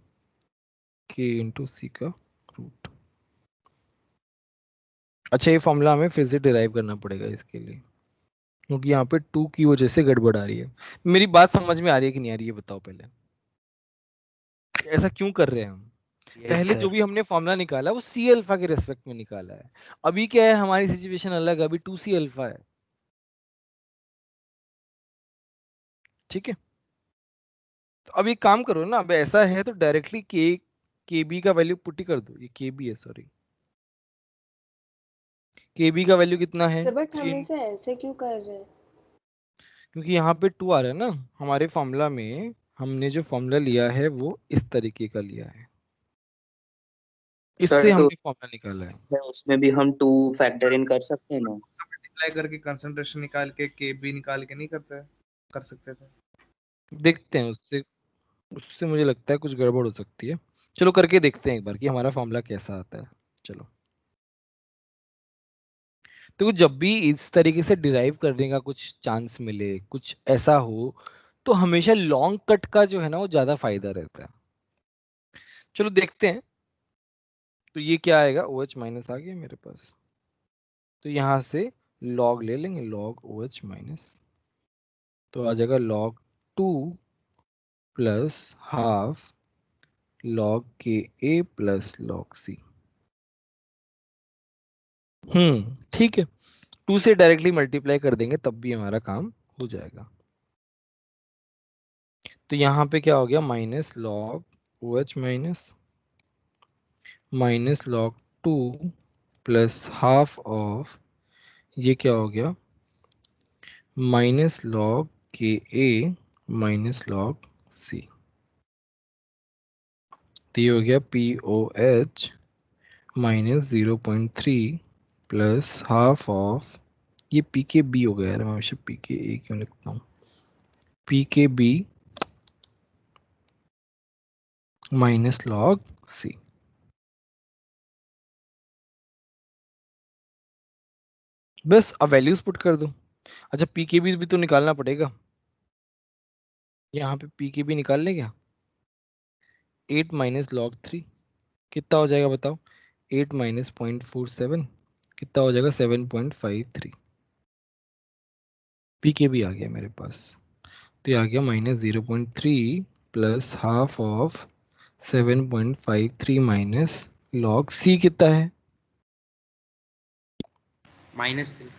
S1: K/C का रूट। अच्छा ये फॉर्मूला हमें फिर से डिराइव करना पड़ेगा इसके लिए, क्योंकि यहाँ पे 2 की वजह से गड़बड़ आ रही है। मेरी बात समझ में आ रही है कि नहीं आ रही है, बताओ पहले, ऐसा क्यों कर रहे हैं हम?
S3: यस
S1: पहले जो
S3: सर।
S1: भी हमने फॉर्मूला निकाला वो C अल्फा के रेस्पेक्ट में निकाला है, अभी क्या है हमारी सिचुएशन अलग है, अभी 2C अल्फा है। ठीक है, तो अब एक काम करो ना, अब ऐसा है तो डायरेक्टली KB का वैल्यू पुट ही कर दो, ये KB है सॉरी, KB का वैल्यू कितना है,
S2: सर बट हम
S1: 3,
S2: इसे ऐसे क्यों कर रहे हैं?
S1: क्योंकि यहाँ पे 2 आ रहा है ना हमारे फॉर्मूला में, हमने जो फॉर्मूला लिया है वो इस तरीके का लिया है,
S9: सर
S1: इससे
S9: तो
S1: हमने फॉर्मूला निकाला है।
S9: उसमें भी हम 2 फैक्टर इन कर सकते हैं ना?
S12: मल्टीप्लाई करके कंसंट्रेशन निकाल के KB निकाल के नहीं करते, कर सकते थे? देखते
S1: देखते हैं, उससे उससे मुझे लगता है कुछ गड़बड़ हो सकती है। चलो करके देखते हैं एक बार कि हमारा फॉर्मूला कैसा आता है। चलो, तो जब भी इस तरीके से डिराइव करने का कुछ चांस मिले, कुछ ऐसा हो, तो हमेशा लॉन्ग कट का जो है ना वो ज्यादा फायदा रहता है। चलो देखते हैं, तो ये क्या आएगा, OH माइनस आ गया मेरे पास, तो यहां से लॉग ले लेंगे, लॉग OH माइनस, तो आ जाएगा log 2 plus half log Ka plus log C। ठीक है, 2 से डायरेक्टली मल्टीप्लाई कर देंगे तब भी हमारा काम हो जाएगा। तो यहाँ पे क्या हो गया, minus log OH minus log 2 plus half of, ये क्या हो गया, minus log Ka minus log C। तो ये हो गया POH minus 0.3 plus half of, ये PKB हो गया यार, मैं हमेशा PKA क्यों लिखता हूँ, PKB माइनस log C। बस अब वैल्यूज पुट कर दो। अच्छा पीकेबी भी तो निकालना पड़ेगा, यहाँ पे पीकेबी निकाल ले क्या? 8 माइनस लॉग 3 कितना हो जाएगा बताओ? 8 माइनस 0.47 कितना हो जाएगा? 7.53। पीकेबी आ गया मेरे पास, तो ये आ गया minus 0.3 plus half of 7.53 minus log C कितना है?
S9: -3।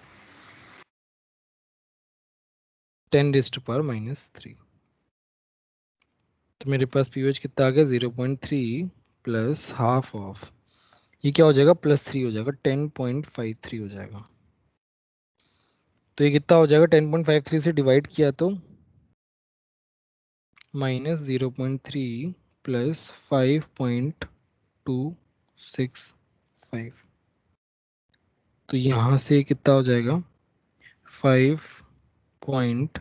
S1: 10⁻³ तो मेरे पास पीओएच कितना आ गया? 0.3 प्लस हाफ ऑफ, ये क्या हो जाएगा? +3 हो जाएगा, 10.53 हो जाएगा। तो ये कितना हो जाएगा? 10.53 से डिवाइड किया तो -0.3 प्लस 5.265, तो यहाँ से कितना हो जाएगा? 5 पॉइंट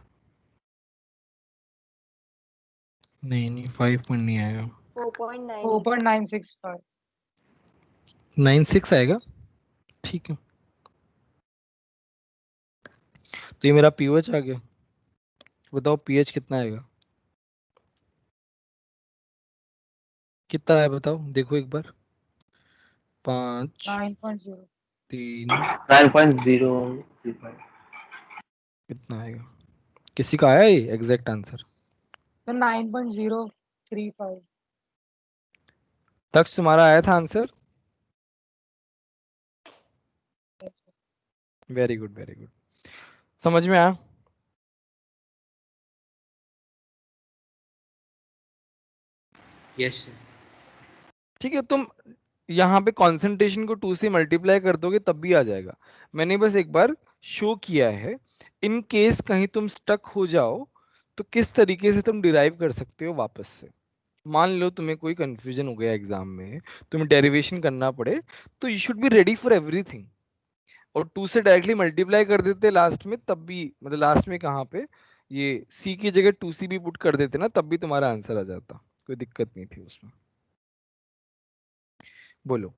S1: नहीं 5 पॉइंट नहीं आएगा,
S2: 4.9
S11: 4.965।
S1: 96 आएगा। ठीक है, तो ये मेरा पीओएच आ गया। बताओ पीएच कितना आएगा? कितना है बताओ, देखो एक बार। 5
S11: 9.0।
S1: 3
S8: 9.035।
S1: कितना आएगा? किसी का आया ये एग्जैक्ट आंसर?
S11: तो 9.035।
S1: तक्ष तुम्हारा आया था answer? Very good very good, समझ में आया?
S9: यस।
S1: ठीक है, तुम यहाँ पे कंसंट्रेशन को 2 से मल्टीप्लाई कर दोगे तब भी आ जाएगा। मैंने बस एक बार शो किया है, इन केस कहीं तुम स्टक हो जाओ तो किस तरीके से तुम डिराइव कर सकते हो वापस से। मान लो तुम्हें कोई कंफ्यूजन हो गया एग्जाम में, तुम्हें डेरिवेशन करना पड़े, तो you should be ready for everything. और 2 से डायरेक्टली मल्टीप्लाई कर देते लास्ट में, तब भी मतलब लास्ट में कहाँ पे ये सी की जगह 2c भी पुट कर देते ना, तब भी तुम्हारा आंसर आ जाता, कोई दिक्कत नहीं थी उसमें। बोलो,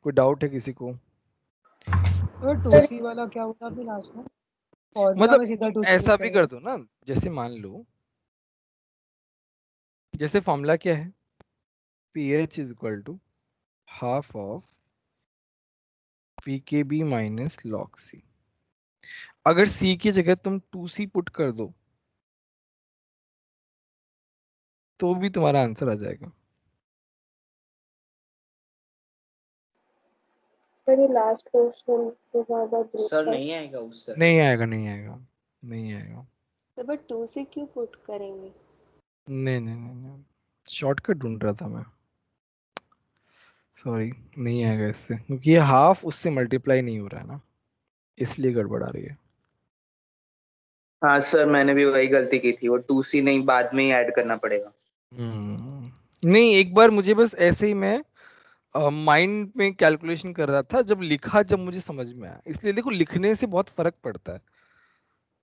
S1: कोई डाउट है किसी को?
S11: तो 2C वाला क्या होता फिर लास्ट में? फॉर्मूला
S1: मतलब
S11: में सीधा
S1: तुम
S11: 2C
S1: ऐसा
S11: पुट
S1: भी कर
S11: करेगा।
S1: दो ना, जैसे मान लो, जैसे फॉर्मूला क्या है? pH is equal to half of pKb minus log C। अगर C की जगह तुम 2C पुट कर दो तो भी तुम्हारा आंसर आ जाएगा।
S4: सर ये लास्ट क्वेश्चन के बाद आप ग्रुप
S9: सर
S4: का
S9: नहीं आएगा उससे।
S1: नहीं आएगा नहीं आएगा नहीं आएगा।
S2: तो बट 2 से क्यों पुट करेंगे?
S1: नहीं शॉर्टकट ढूंढ रहा था मैं, सॉरी। नहीं आएगा इससे, क्योंकि ये हाफ उससे मल्टीप्लाई नहीं हो रहा है ना, इसलिए गड़बड़ आ रही है।
S9: हाँ सर, मैंने भी वही गलती की थी, वो 2C नहीं बाद में ही ऐड करना पड़ेगा।
S1: नहीं, एक बार मुझे बस ऐसे ही मैं माइंड में कैलकुलेशन कर रहा था, जब लिखा जब मुझे समझ में आया, इसलिए देखो लिखने से बहुत फर्क पड़ता है।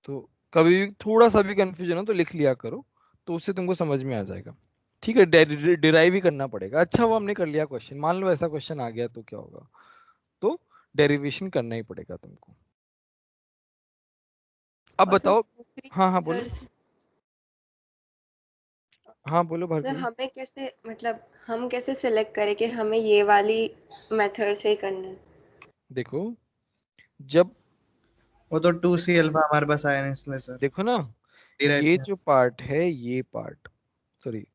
S1: तो कभी भी थोड़ा सा भी कंफ्यूजन हो तो लिख लिया करो, तो उससे तुमको समझ में आ जाएगा। ठीक है, डिराइव ही करना पड़ेगा। अच्छा वो हमने कर लिया क्वेश्चन, मान लो ऐसा क्वेश्चन आ गया तो क्या होगा? तो डेरिवेशन करना ही पड़ेगा तुमको। अब
S2: और सर
S1: बताओ।
S2: दूसरी
S1: हाँ बोलो।
S2: मेथड से
S1: हाँ बोलो
S2: मतलब
S1: भार्गवी।
S2: हमें कैसे, मतलब हम कैसे सिलेक्ट करें कि हमें ये वाली मेथड से करना है?
S1: देखो जब
S12: वो तो 2C अल्फा हमारे पास आया नहीं इसलिए सर
S1: देखो ना,
S12: डिराइव
S1: ये
S12: किया।
S1: जो पार्ट है, ये पार्ट, सॉरी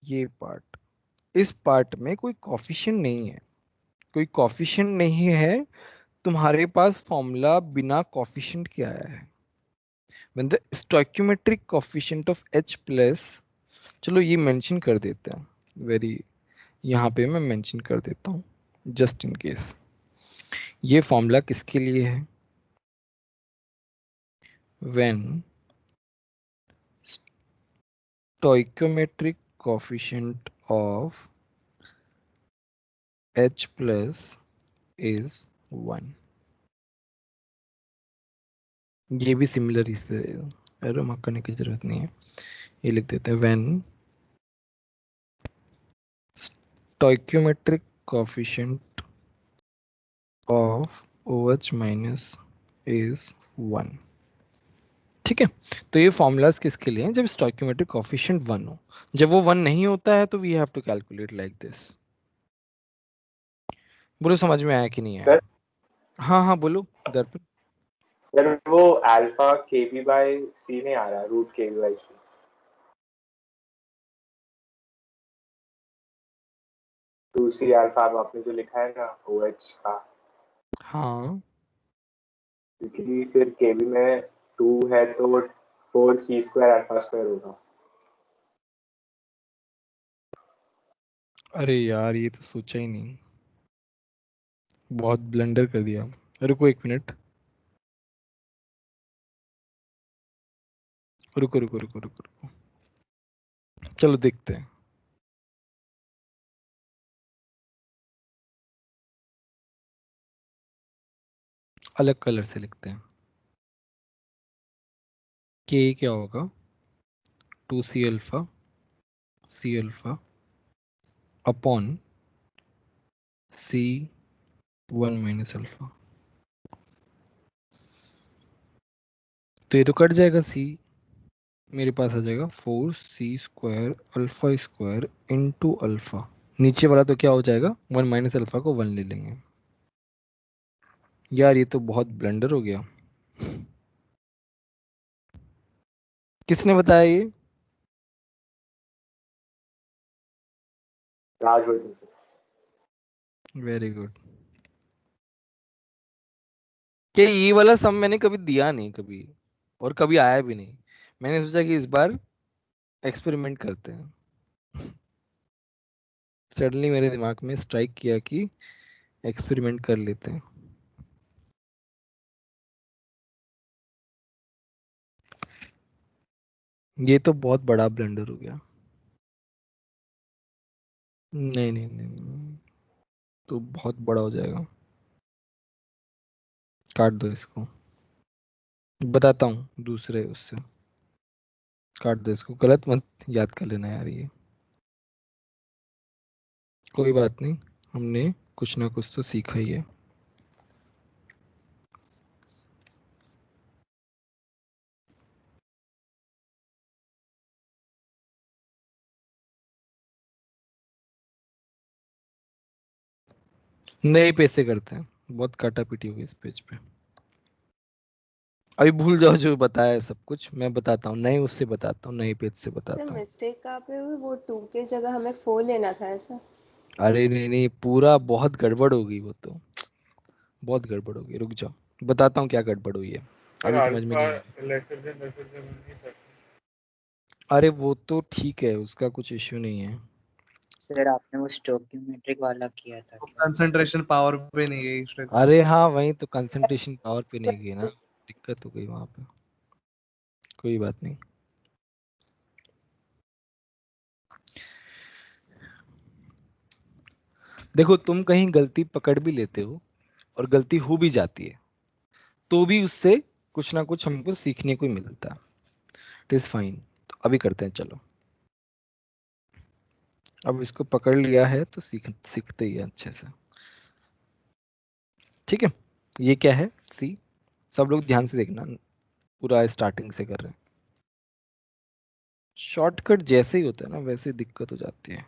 S1: ये पार्ट, इस पार्ट में कोई कॉफिशिएंट नहीं है, कोई कॉफिशिएंट नहीं है। तुम्हारे पास फॉर्मूला बिना कॉफिशिएंट के आया है। when the stoichiometric coefficient of H plus, चलो ये मेंशन कर देते हैं, वेरी, यहाँ पे मैं मेंशन कर देता हूँ जस्ट इन केस। ये फॉर्मूला किसके लिए है? when stoichiometric coefficient of H plus is 1। ये भी सिमिलर इससे एरो मार्क करने की जरूरत नहीं है, ये लिख देते हैं when stoichiometric coefficient of OH minus is 1। ठीक है, तो ये फॉर्मूलाज किसके लिए हैं? जब स्टोइकियोमेट्रिक कोफिशिएंट 1 हो। जब वो 1 नहीं होता है तो we have to calculate like this. बोलो समझ में आया कि नहीं आया?
S15: सर
S1: हाँ हाँ बोलो दर्पण।
S15: सर वो अल्फा केबी बाय सी नहीं आ रहा, रूट केबी बाय सी। 2c अल्फा आपने जो लिखा है ना OH का,
S1: हाँ
S15: क्योंकि फिर केबी में 2 है तो 4c स्क्वायर अल्फा स्क्वायर होगा।
S1: अरे यार ये तो सोचा ही नहीं, बहुत ब्लंडर कर दिया। रुको 1 मिनट, रुको रुको रुको रुको रुको, चलो देखते हैं। अलग कलर से लिखते हैं। के क्या होगा? 2c alpha c alpha upon c 1 minus alpha. तो ये तो कट जाएगा c, मेरे पास आ जाएगा 4c square alpha square into alpha. नीचे वाला तो क्या हो जाएगा? 1 माइनस अल्फा को 1 ले लेंगे। यार ये तो बहुत ब्लंडर हो गया। किसने बताया ये?
S15: राजवर्धन सर।
S1: Very good. कि ये वाला सम मैंने कभी दिया नहीं कभी, और कभी आया भी नहीं। मैंने सोचा कि इस बार एक्सपेरिमेंट करते हैं। सडनली मेरे दिमाग में स्ट्राइक किया कि एक्सपेरिमेंट कर लेते हैं। ये तो बहुत बड़ा ब्लंडर हो गया। नहीं नहीं नहीं, नहीं। तो बहुत बड़ा हो जाएगा। काट दो इसको, बताता हूँ दूसरे उससे। काट दो इसको, गलत मत याद कर लेना यार ये। कोई बात नहीं, हमने कुछ ना कुछ तो सीखा ही है। नए पेज से करते हैं, बहुत काटा पीटी हुई इस पेज पे। अभी भूल जाओ जो बताया है सब कुछ, मैं बताता हूँ नए उससे बताता हूँ, नए पेज से
S2: सर
S1: बताता हूँ।
S2: मिस्टेक कहाँ पे हुई? वो 2 के जगह हमें 4 लेना था ऐसा।
S1: अरे नहीं नहीं, पूरा बहुत गड़बड़ हो गई वो तो, बहुत गड़बड़ हो गई। रुक जाओ, बताता हूँ क्या गड़बड़ हुई है,
S13: सर
S1: अभी समझ में
S13: अल्फा
S1: नहीं आया।
S13: लेसर देन नहीं था।
S1: अरे वो तो ठीक है, उसका कुछ इश्यू नहीं है।
S16: सर आपने वो स्टोकियोमेट्रिक वाला किया था क्या?
S12: कंसंट्रेशन पावर पे नहीं गई इसलिए।
S1: अरे हाँ वही तो, कंसंट्रेशन पावर पे नहीं गई ना, दिक्कत हो गई वहां पे। कोई बात नहीं। देखो तुम कहीं गलती पकड़ भी लेते हो और गलती हो भी जाती है, तो भी उससे कुछ ना कुछ हमको सीखने को ही मिलता है। It is fine. तो अभी करते हैं, चलो। अब इसको पकड़ लिया है तो सीखते ही हैं अच्छे से। ठीक है, ये क्या है? सी। सब लोग ध्यान से देखना, पूरा स्टार्टिंग से कर रहे हैं। शॉर्टकट जैसे ही होता है ना वैसे दिक्कत हो जाती है।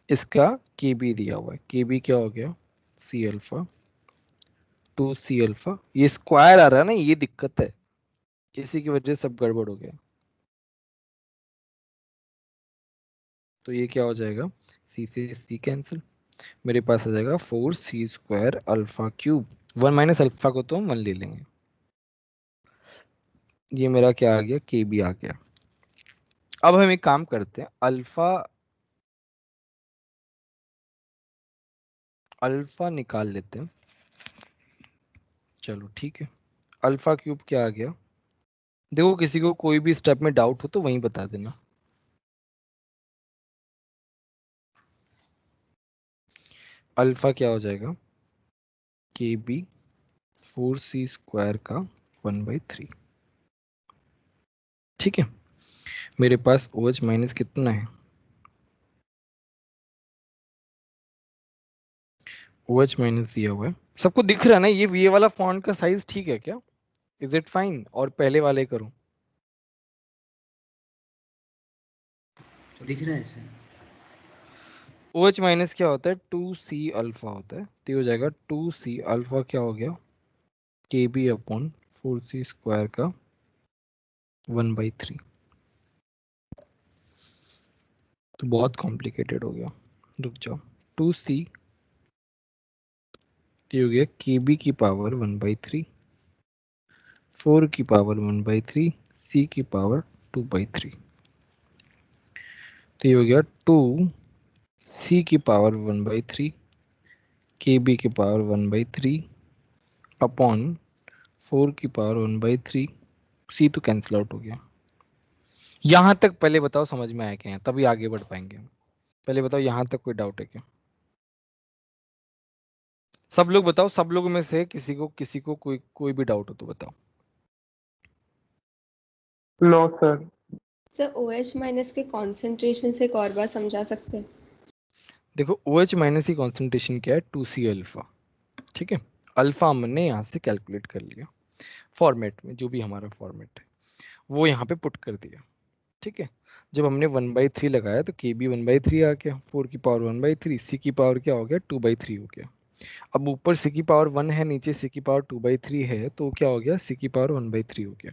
S1: इसका के बी दिया हुआ है, के बी क्या हो गया? C alpha 2c alpha. ये स्क्वायर आ रहा है ना, ये दिक्कत है, इसी की वजह से सब गड़बड़ हो गया। तो ये क्या हो जाएगा? सी से सी कैंसिल, मेरे पास आ जाएगा 4c square alpha cube. 1 minus alpha को तो हम 1 ले लेंगे। ये मेरा क्या आ गया? के बी आ गया। अब हम एक काम करते हैं, अल्फा अल्फा निकाल लेते हैं। चलो ठीक है, अल्फा क्यूब क्या आ गया? देखो किसी को कोई भी स्टेप में डाउट हो तो वहीं बता देना। अल्फा क्या हो जाएगा? के बी 4c स्क्वायर का 1/3। ठीक है, मेरे पास OH माइनस कितना है? OH माइनस दिया हुआ है, सबको दिख रहा है ना? ये वाला फॉन्ट का साइज ठीक है क्या? Is it fine? और पहले वाले करूं?
S7: दिख रहा है सर।
S1: OH माइनस क्या होता है? 2C अल्फा होता है, तो ये हो जाएगा 2C अल्फा क्या हो गया? KB अपॉन 4C स्क्वायर का 1/3। तो बहुत कॉम्प्लिकेटेड हो गया, रुक जाओ। 2C तो हो गया KB की पावर 1/3, 4 की पावर 1/3, C की पावर 2/3। तो ये हो गया 2C की पावर 1/3, KB की पावर 1/3 अपॉन 4 की पावर 1/3। C तो कैंसिल आउट हो गया। यहां तक पहले बताओ समझ में आया क्या है, तभी आगे बढ़ पाएंगे हम। पहले बताओ यहां तक कोई डाउट है क्या? सब लोग बताओ, सब लोगों में से किसी को कोई भी डाउट हो तो बताओ।
S6: No sir.
S2: Sir OH minus के कॉन्सेंट्रेशन से एक और बार समझा सकते हैं?
S1: देखो OH माइनस की कॉन्सेंट्रेशन क्या है? 2C अल्फा, ठीक है। अल्फा हमने यहाँ से कैलकुलेट कर लिया फॉर्मेट में, जो भी हमारा फॉर्मेट है वो यहाँ पे पुट कर दिया, ठीक है। जब हमने 1/3 लगाया तो KB 1/3 आ गया, 4 की पावर 1/3, C की पावर क्या हो गया? 2/3 हो गया। अब ऊपर C की पावर 1 है, नीचे C की पावर 2/3 है, तो क्या हो गया? C की पावर 1/3 हो गया,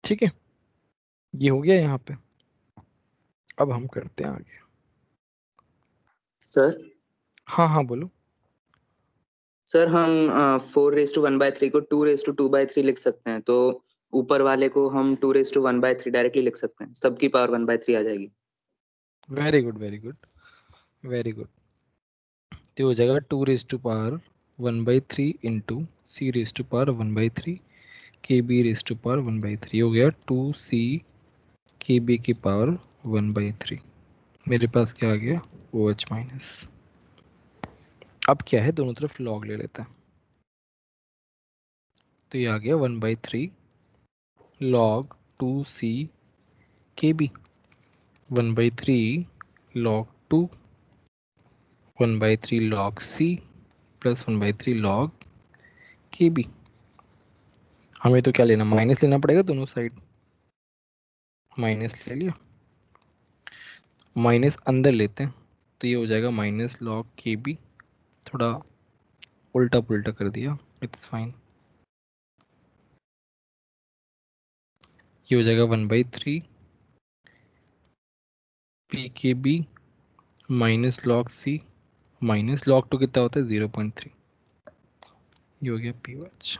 S1: ठीक है। ये हो गया यहाँ पे। अब हम करते हैं आगे।
S9: सर
S1: हाँ हाँ बोलो।
S9: सर हम 4:1/3 को 2:2/3 लिख सकते हैं, तो ऊपर वाले को हम 2:1/3 डायरेक्टली लिख सकते हैं, सबकी पावर 1/3 आ जाएगी।
S1: Very good very good very good. तो हो जाएगा 2 power 1/3 into C power 1/3 KB power 1/3 हो गया 2C KB की पावर 1/3। मेरे पास क्या आ गया? OH minus. अब क्या है, दोनों तरफ लॉग ले लेते हैं, तो ये आ गया 1/3 log 2C KB, 1/3 log 2, 1/3 log C plus 1/3 log KB। हमें तो क्या लेना? माइनस लेना पड़ेगा दोनों साइड। माइनस ले लिया, माइनस अंदर लेते हैं, तो ये हो जाएगा माइनस log KB। थोड़ा उल्टा पुल्टा कर दिया, इट्स फाइन। ये हो जाएगा 1/3 PKB minus log C minus log 2 कितना होता है? 0.3। ये हो गया PH।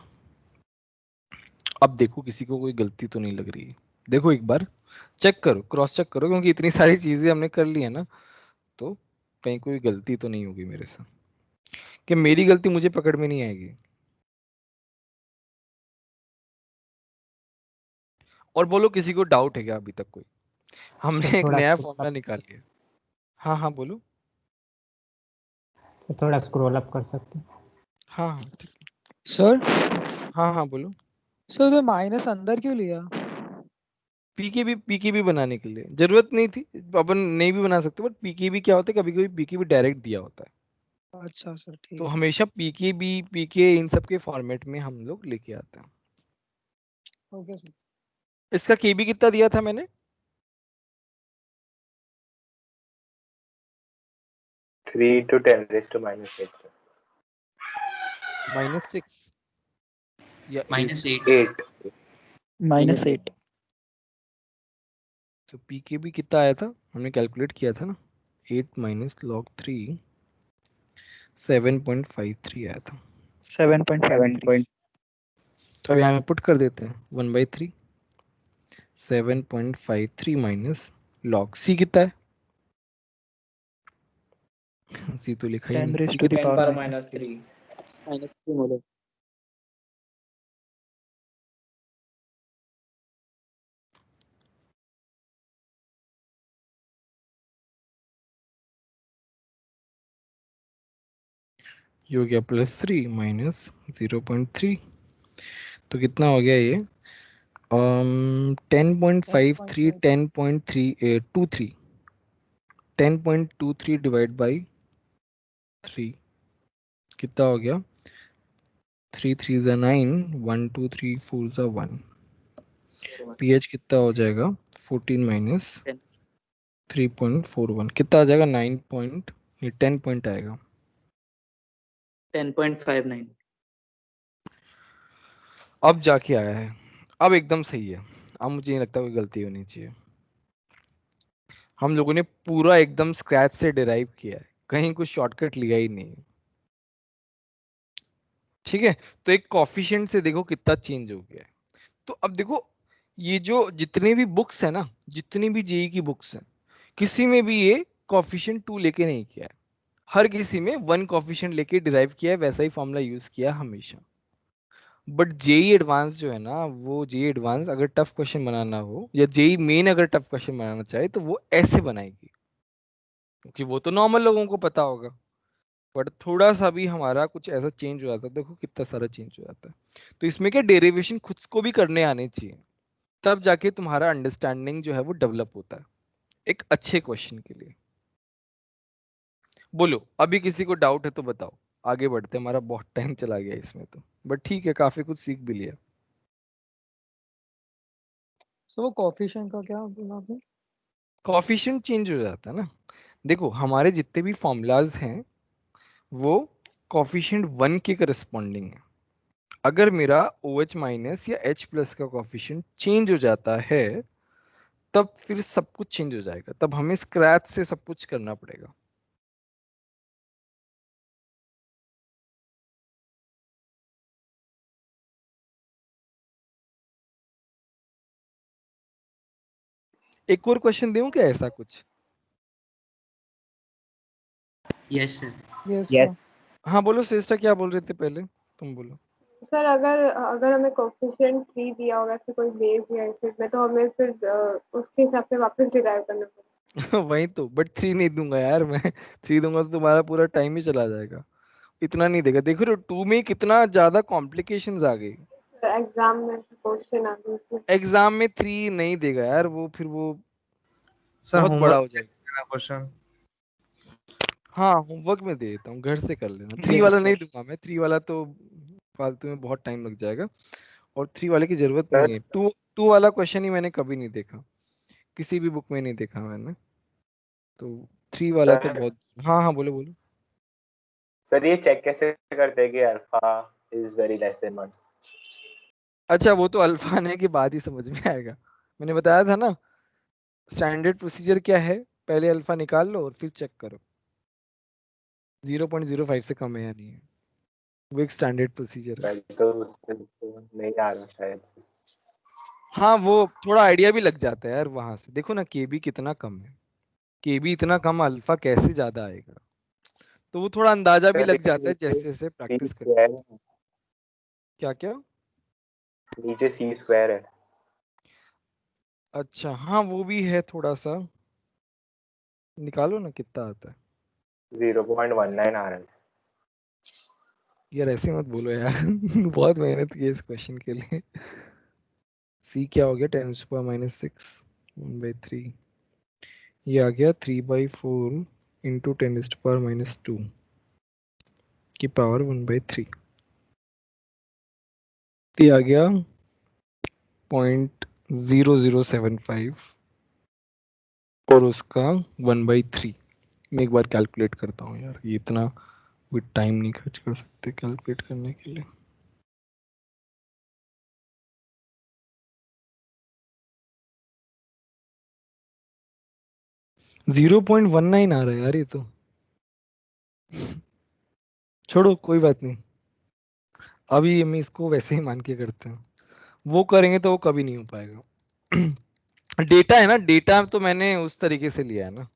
S1: अब देखो किसी को कोई गलती तो नहीं लग रही है? देखो एक बार चेक करो, क्रॉस चेक करो, क्योंकि इतनी सारी चीजें हमने कर ली है ना, तो कहीं कोई गलती तो नहीं होगी मेरे से, कि मेरी गलती मुझे पकड़ में नहीं आएगी। और बोलो किसी को डाउट है क्या अभी तक कोई? हमने एक
S14: थोड़ा
S1: नया
S14: scroll
S1: फॉर्मूला
S14: up,
S1: निकाल लिया। हाँ हाँ बोलो।
S14: थोड़ा स्क्रॉल अप कर सकते हैं?
S1: हाँ हाँ ठीक है।
S5: सर
S1: हाँ हाँ बोलो।
S5: सर तो माइनस अंदर क्यों लिया?
S1: पीकेबी बनाने के लिए जरूरत नहीं थी, अपन नहीं भी बना सकते, बट पीकेबी क्या होता है, कभी कभी पीकेबी डायरेक्ट दिया होता है,
S5: अच्छा सर
S1: तो
S5: ठीक है।
S1: हमेशा पीकेबी पीके इन सब के फॉर्मेट में हम लोग लेके आते हैं।
S5: Okay sir.
S1: इसका केबी कितना दिया था मैंने?
S15: 3 to 10⁻⁸ सर।
S1: -6 या
S7: -8
S15: 8
S5: -8।
S1: तो पीकेबी कितना आया था? हमने कैलकुलेट किया था ना, 8 माइनस log 3 7.53 आया था।
S5: 7.53।
S1: तो यहाँ पुट कर देते हैं 1/3 7.53 माइनस log C कितना है? C तो लिखा ही
S5: 10
S1: नहीं।
S5: Raise
S1: C
S5: to the
S7: 10
S5: power
S7: power
S5: -3।
S7: -3 molar.
S1: ये हो गया +3 माइनस 0.3, तो कितना हो गया ये? 10.53 10.323 10.23 डिवाइड बाई 3 कितना हो गया? 3 3 ज़ा 9, 1 2 3 4 ज़ा 1। pH कितना हो जाएगा? 14 माइनस 3.41 कितना आ जाएगा? 9 पॉइंट, ये 10 पॉइंट आएगा।
S9: 10.59।
S1: अब जाके आया है, अब एकदम सही है। अब मुझे नहीं लगता कोई गलती होनी चाहिए। हम लोगों ने पूरा एकदम स्क्रैच से डिराइव किया है, कहीं कुछ शॉर्टकट लिया ही नहीं। ठीक है, तो एक कॉफिशिएंट से देखो कितना चेंज हो गया है। तो अब देखो, ये जो जितने भी बुक्स है ना, जितनी भी जेई की बुक्स हैं, किसी में भी ये कॉफिशिएंट 2 लेके नहीं किया है। हर किसी में 1 कॉफिशिएंट लेके डिराइव किया है, वैसा ही फॉर्मूला यूज किया है हमेशा। बट जेई एडवांस जो है ना, वो जेई एडवांस अगर टफ क्वेश्चन बनाना हो, या जेई मेन अगर टफ क्वेश्चन बनाना चाहे, तो वो ऐसे बनाएगी, क्योंकि वो तो नॉर्मल लोगों को पता होगा। बट थोड़ा सा भी हमारा कुछ ऐसा चेंज हो जाता है, देखो कितना सारा चेंज हो जाता है। तो इसमें क्या, डेरिवेशन खुद को भी करने आने चाहिए, तब जाके तुम्हारा अंडरस्टैंडिंग जो है वो डेवलप होता है एक अच्छे क्वेश्चन के लिए। बोलो, अभी किसी को डाउट है तो बताओ, आगे बढ़ते हैं, हमारा बहुत टाइम चला गया इसमें तो, बट ठीक है, काफी कुछ सीख भी लिया।
S11: सो वो कोफिशिएंट का क्या बोला आपने?
S1: कॉफिशिएंट चेंज हो जाता है ना। देखो, हमारे जितने भी फॉर्मूलाज हैं वो कॉफिशिएंट 1 के करस्पॉन्डिंग है। अगर मेरा OH माइनस या H प्लस का कॉफिशिएंट चेंज हो जाता है, तब फिर सब कुछ चेंज हो जाएगा, तब हमें स्क्रैच से सब कुछ करना पड़ेगा। एक और क्वेश्चन दूं क्या ऐसा कुछ?
S9: Yes sir.
S11: Yes
S15: yes
S11: sir.
S1: हाँ बोलो श्रेष्ठा, क्या बोल रहे थे पहले, तुम बोलो।
S4: सर अगर अगर हमें कोफिशिएंट 3 दिया होगा फिर कोई बेस या एसिड में, तो हमें फिर उसके हिसाब से वापस डिराइव करना पड़ेगा।
S1: वही तो, बट 3 नहीं दूंगा यार मैं। 3 दूंगा तो तुम्हारा पूरा टाइम ही चला जाएगा। इतना नहीं देगा। देखो तो 2 में कितना ज्यादा कॉम्प्लिकेशंस आ गई।
S4: एग्जाम में क्वेश्चन आ गए उसमें।
S1: एग्जाम में 3 नहीं देगा यार वो, फिर वो
S12: सर
S1: बहुत बड़ा हो
S12: होमवर्क
S1: जाएगा।
S12: क्वेश्चन।
S1: हाँ, होमवर्क में दे देता हूँ, घर से कर लेना। 3 वाला नहीं दूंगा मैं, 3 वाला तो फालतू में बहुत टाइम लग जाएगा, और 3 वाले की जरूरत नहीं है। 2 वाला क्वेश्चन ही मैंने कभी नहीं देखा, किसी भी बुक में नहीं देखा मैंने, तो 3 वाला तो
S15: सर
S1: बहुत। हाँ हाँ बोलो बोलो।
S15: सर ये चेक कैसे करते हैं कि alpha is very less than 1?
S1: अच्छा, वो तो अल्फा आने के बाद ही समझ में आएगा। मैंने बताया था ना, स्टैंडर्ड प्रोसीजर क्या है, पहले अल्फा निकाल लो और फिर चेक करो 0.05 से कम है या नहीं है। वो एक स्टैंडर्ड प्रोसीजर है।
S15: तो उससे तो नहीं आ रहा शायद से।
S1: हाँ, वो थोड़ा आइडिया भी लग जाता है यार वहां से। देखो ना, केबी कितना कम है, केबी इतना कम, अल्फा कैसे ज्यादा आएगा, तो वो थोड़ा अंदाजा भी
S15: सर
S1: लग
S15: लेकिन
S1: जाता है
S15: नीचे
S1: जैसे जैसे
S15: सी
S1: प्रैक्टिस करते।
S15: स्क्वायर है,
S1: क्या क्या?
S15: नीचे सी स्क्वायर है।
S1: अच्छा हाँ, वो भी है थोड़ा सा, निकालो ना कितना आता है।
S15: 0.19 आ रहा है।
S1: यार ऐसे मत बोलो यार बहुत मेहनत की है इस क्वेश्चन के लिए। सी क्या हो गया? 10⁻⁻6 1/3, ये आ गया 3/4 इंटू 10⁻⁻2 की पावर 1/3। ये आ गया 0.0075, और उसका 1/3। मैं एक बार कैलकुलेट करता हूँ यार, ये इतना कोई टाइम नहीं खर्च कर सकते कैलकुलेट करने के लिए। जीरो 0.19 आ रहा है यार ये तो। छोड़ो, कोई बात नहीं, अभी हम इसको वैसे ही मान के करते हैं। वो करेंगे तो वो कभी नहीं हो पाएगा। डेटा है ना, डेटा तो मैंने उस तरीके से लिया है ना,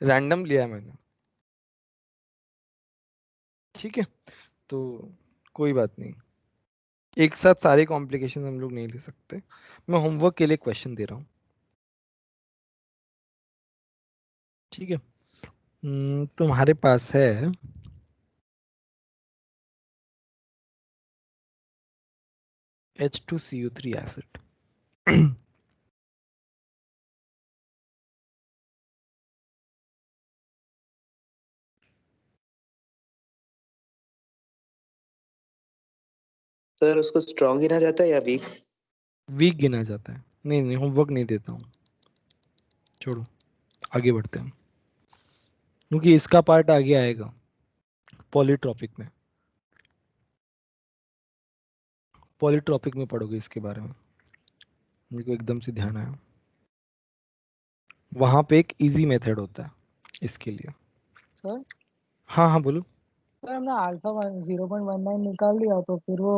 S1: रैंडम लिया है मैंने। ठीक है, तो कोई बात नहीं, एक साथ सारे कॉम्प्लिकेशन हम लोग नहीं ले सकते। मैं होमवर्क के लिए क्वेश्चन दे रहा हूँ। ठीक है, तुम्हारे पास है H2CO3 एसिड।
S9: सर उसको स्ट्रॉन्ग गिना जाता है या वीक?
S1: वीक गिना जाता है। नहीं नहीं, होमवर्क नहीं देता हूँ, छोड़ो, आगे बढ़ते हैं, क्योंकि इसका पार्ट आगे आएगा पॉलीट्रॉपिक में। पॉलीट्रॉपिक में पढ़ोगे इसके बारे में, मेरे को एकदम से ध्यान आया। वहां पे एक इजी मेथड होता है इसके लिए।
S11: सर
S1: हाँ हाँ बोलो।
S11: सर हमने अल्फा 0.19 निकाल लिया तो फिर वो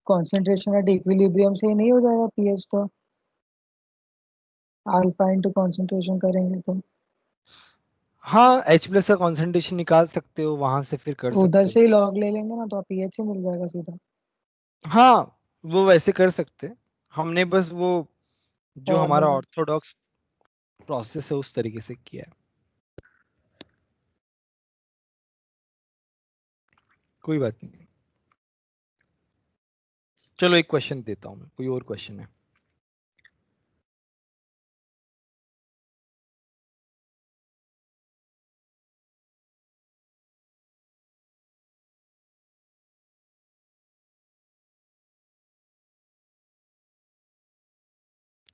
S11: कॉन्सेंट्रेशन एट इक्विलिब्रियम से ही नहीं हो जाएगा पीएच तो? अल्फा इंटू कॉन्सेंट्रेशन करेंगे तो
S1: हाँ, H+ का कॉन्सेंट्रेशन निकाल सकते हो, वहां से फिर कर
S11: उधर
S1: सकते हो।
S11: से ही लॉग ले लेंगे ना तो पीएच से मिल जाएगा सीधा।
S1: हाँ, वो वैसे कर सकते हैं, हमने बस वो जो हमारा
S11: फॉर्मूला
S1: ऑर्थोडॉक्स प्रोसेस है उस तरीके से किया है। कोई बात नहीं, चलो एक क्वेश्चन देता हूँ, कोई और क्वेश्चन है?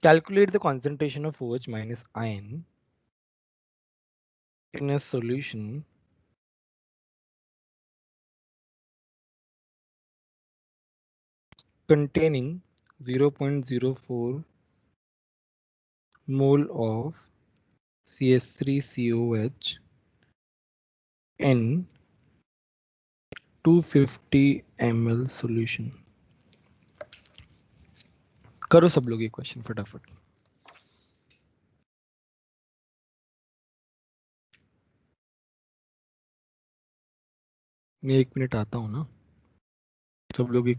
S1: Calculate the concentration of OH minus ion in a solution containing 0.04 mole of CH3COH in 250 ml solution। करो सब लोग ये क्वेश्चन फटाफट। मैं 1 मिनट आता हूँ ना, सब लोग ये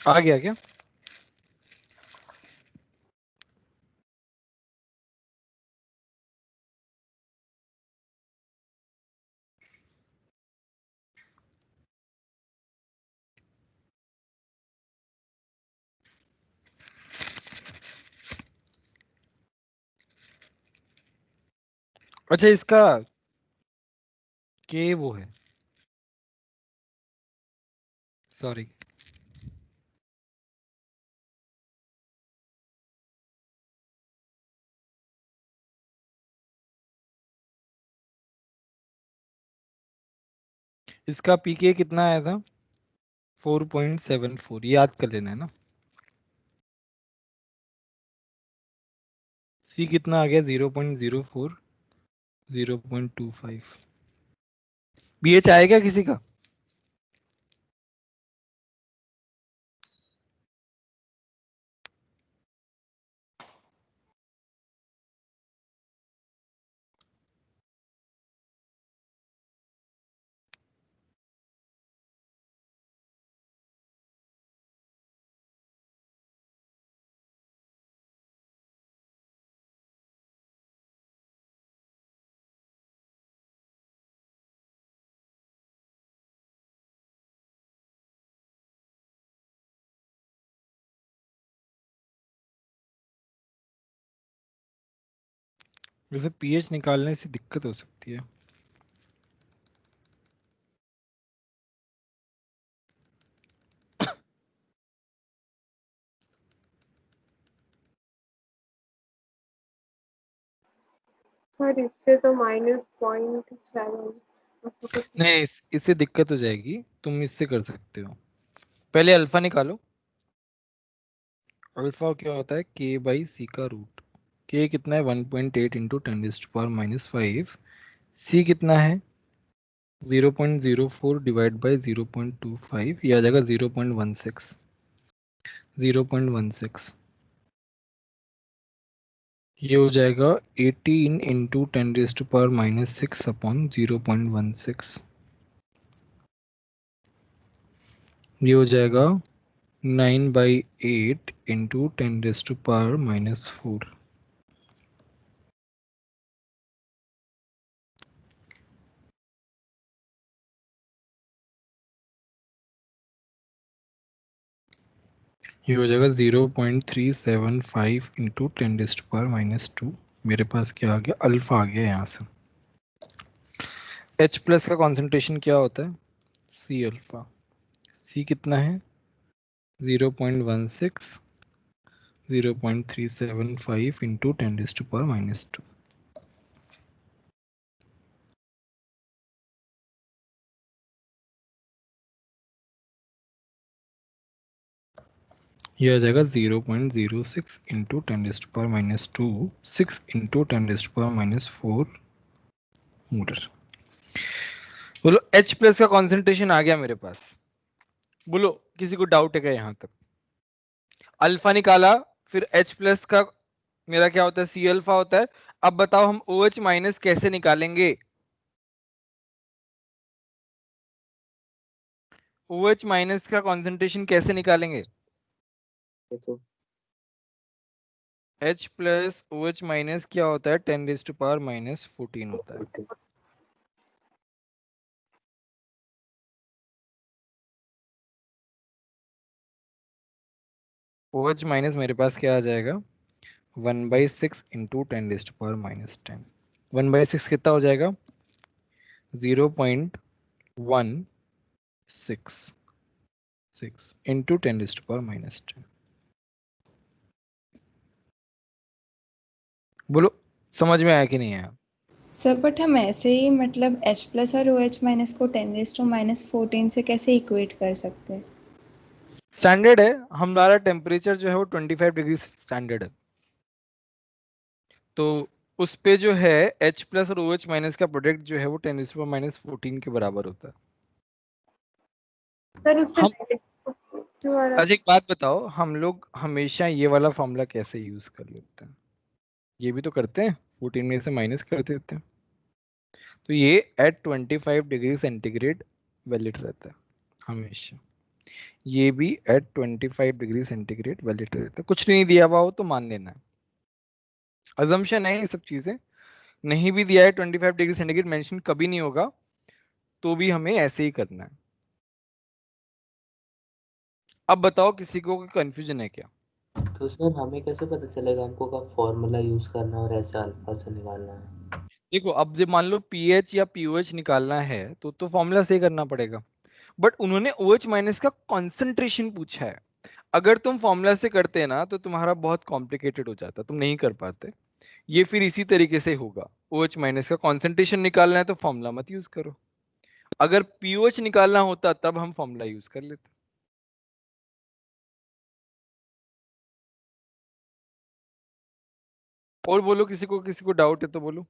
S1: आ गया क्या? अच्छा, इसका के वो है, सॉरी, इसका पीके कितना आया था? 4.74, याद कर लेना है ना। सी कितना आ गया 0.04 0.25 बीएच आएगा किसी का? वैसे पीएच निकालने से दिक्कत हो सकती है।
S4: सर इससे तो -0.7
S1: नहीं इससे दिक्कत हो जाएगी, तुम इससे कर सकते हो। पहले अल्फा निकालो। अल्फा क्या होता है? के बाई सी का रूट। के कितना है? 1.8 इंटू 10⁻⁵। सी कितना है? 0.04 डिवाइड बाई 0.25, ये आ जाएगा 0.16। 0.16 ये हो जाएगा 18 इंटू 10⁻⁶ अपॉन 0.16। ये हो जाएगा 9/8 इंटू 10⁻⁴। ये हो जाएगा 0.375 इंटू 10⁻⁻²। मेरे पास क्या आ गया? अल्फा आ गया यहाँ से। H प्लस का कॉन्सेंट्रेशन क्या होता है? C alpha. सी कितना है? 0.16 0.375 इंटू 10⁻²। यह आ जाएगा 0.06 इंटू 10⁻², 6 इंटू 10⁻⁴ मोलर। बोलो H प्लस का कॉन्सेंट्रेशन आ गया मेरे पास। बोलो किसी को डाउट है क्या यहाँ तक? अल्फा निकाला, फिर H प्लस का मेरा क्या होता है? सी अल्फा होता है। अब बताओ हम OH माइनस कैसे निकालेंगे? OH माइनस का कॉन्सेंट्रेशन कैसे निकालेंगे? H प्लस OH माइनस क्या होता है? 10⁻⁻14 होता है। OH माइनस मेरे पास क्या आ जाएगा? 1/6 इंटू 10⁻⁻10। 1/6 कितना हो जाएगा? 0.166 इंटू 10⁻⁻10। बोलो समझ में आया कि नहीं आया?
S2: सर बट हम ऐसे ही मतलब H प्लस और OH माइनस को 10⁻⁻14 से कैसे इक्वेट कर सकते हैं?
S1: स्टैंडर्ड है हमारा टेम्परेचर जो है वो 25 डिग्री स्टैंडर्ड है, तो उस पे जो है H प्लस और OH माइनस का प्रोडक्ट जो है वो 10⁻⁻14 के बराबर होता है।
S4: सर
S1: हम
S4: उससे
S1: अच्छा एक बात बताओ, हम लोग हमेशा ये वाला फॉर्मूला कैसे यूज कर लेते हैं? ये भी तो करते हैं, 14 में से माइनस कर देते हैं। तो ये एट 25 डिग्री सेंटीग्रेड वैलिड रहता है हमेशा। ये भी एट 25 डिग्री सेंटीग्रेड वैलिड रहता है। कुछ नहीं दिया हुआ हो तो मान लेना है, अजम्पशन है ये सब चीजें। नहीं भी दिया है 25 डिग्री सेंटीग्रेड मेंशन कभी नहीं होगा, तो भी हमें ऐसे ही करना है। अब बताओ किसी को कंफ्यूजन है क्या?
S8: तो सर हमें कैसे पता चलेगा हमको कब फॉर्मूला यूज करना है और ऐसे अल्फा से निकालना है?
S1: देखो अब जब मान लो पीएच या पीओएच निकालना है तो फॉर्मूला से करना पड़ेगा, बट उन्होंने OH माइनस का कॉन्सेंट्रेशन पूछा है। अगर तुम फॉर्मूला से करते ना तो तुम्हारा बहुत कॉम्प्लिकेटेड हो जाता, तुम नहीं कर पाते। ये फिर इसी तरीके से होगा, OH माइनस का कॉन्सेंट्रेशन निकालना है तो फॉर्मूला मत यूज करो। अगर पीओएच निकालना होता तब हम फॉर्मूला यूज कर लेते। और बोलो, किसी को डाउट है तो बोलो।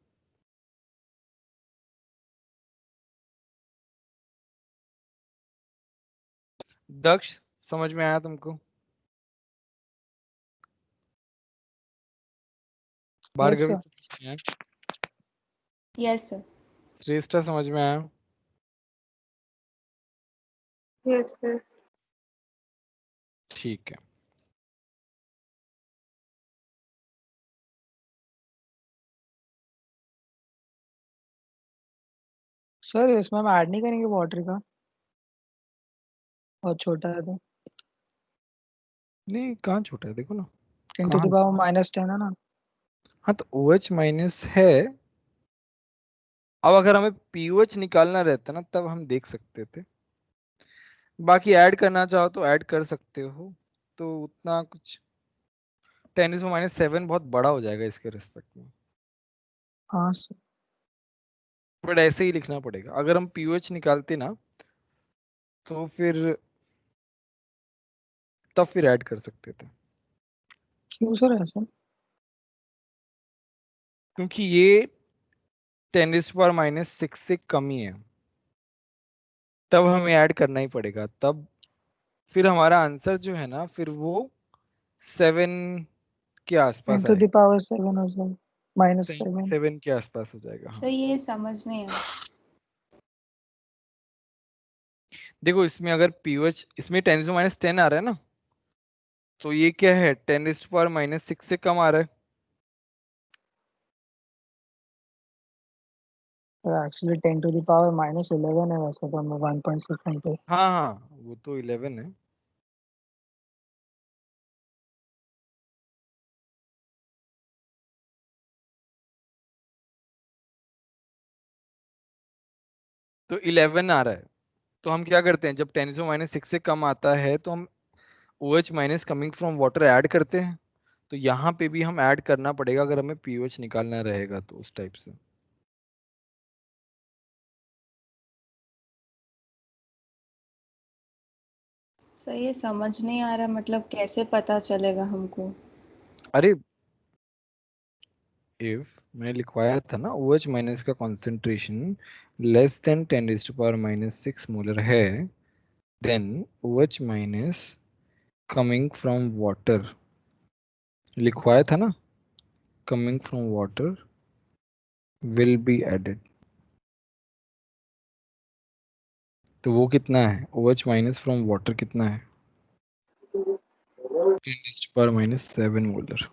S1: दक्ष, समझ में आया तुमको? भार्गवी,
S11: सर।
S1: समझ में आया?
S2: Yes sir.
S1: श्रेष्ठा, समझ में आया?
S4: Yes sir.
S1: ठीक है।
S11: सर इसमें हम ऐड नहीं करेंगे वाटर का, बहुत छोटा है तो।
S1: नहीं, कहाँ छोटा है, देखो ना
S11: 10 to
S1: कहाँ।
S11: the power -10 है ना।
S1: हाँ तो OH माइनस है। अब अगर हमें POH निकालना रहता ना तब हम देख सकते थे। बाकी ऐड करना चाहो तो ऐड कर सकते हो, तो उतना कुछ 10⁻⁷ बहुत बड़ा हो जाएगा इसके रिस्पेक्ट में।
S11: हाँ सर।
S1: बट ऐसे ही लिखना पड़ेगा। अगर हम POH निकालते ना तो फिर ऐड कर सकते थे,
S11: क्यों सर ऐसा?
S1: क्योंकि ये 10⁻⁶ से कम ही है, तब हमें ऐड करना ही पड़ेगा। तब फिर हमारा आंसर जो है ना फिर वो 7 के
S11: 10
S1: आसपास
S11: to the
S1: आएगा।
S11: power 7 हो जाएगा, -7।
S1: 7 के आसपास हो जाएगा।
S2: तो
S1: हाँ
S2: ये समझ नहीं आया।
S1: देखो, इसमें अगर POH इसमें 10⁻⁻ आ रहा है ना, तो ये क्या है 10⁻⁻6 से कम आ रहा है।
S11: एक्चुअली 10 to the power -11 है वैसे तो, हमें 1.6 घंटे।
S1: हाँ हाँ, वो तो 11 है। तो 11 आ रहा है, तो हम क्या करते हैं, जब 10⁻⁶ से कम आता है तो हम OH minus coming from water add करते हैं। तो यहाँ पे भी हम ऐड करना पड़ेगा अगर हमें POH निकालना रहेगा तो उस टाइप से।
S2: सर ये समझ नहीं आ रहा, मतलब कैसे पता चलेगा हमको?
S1: अरे इफ मैंने लिखवाया था ना OH माइनस का कॉन्सेंट्रेशन लेस देन 10⁻⁻6 मोलर है, then OH minus coming from water लिखवाया था ना, coming from water will be added. तो वो कितना है, OH माइनस फ्रॉम वाटर कितना है 10⁻⁻7 मोलर।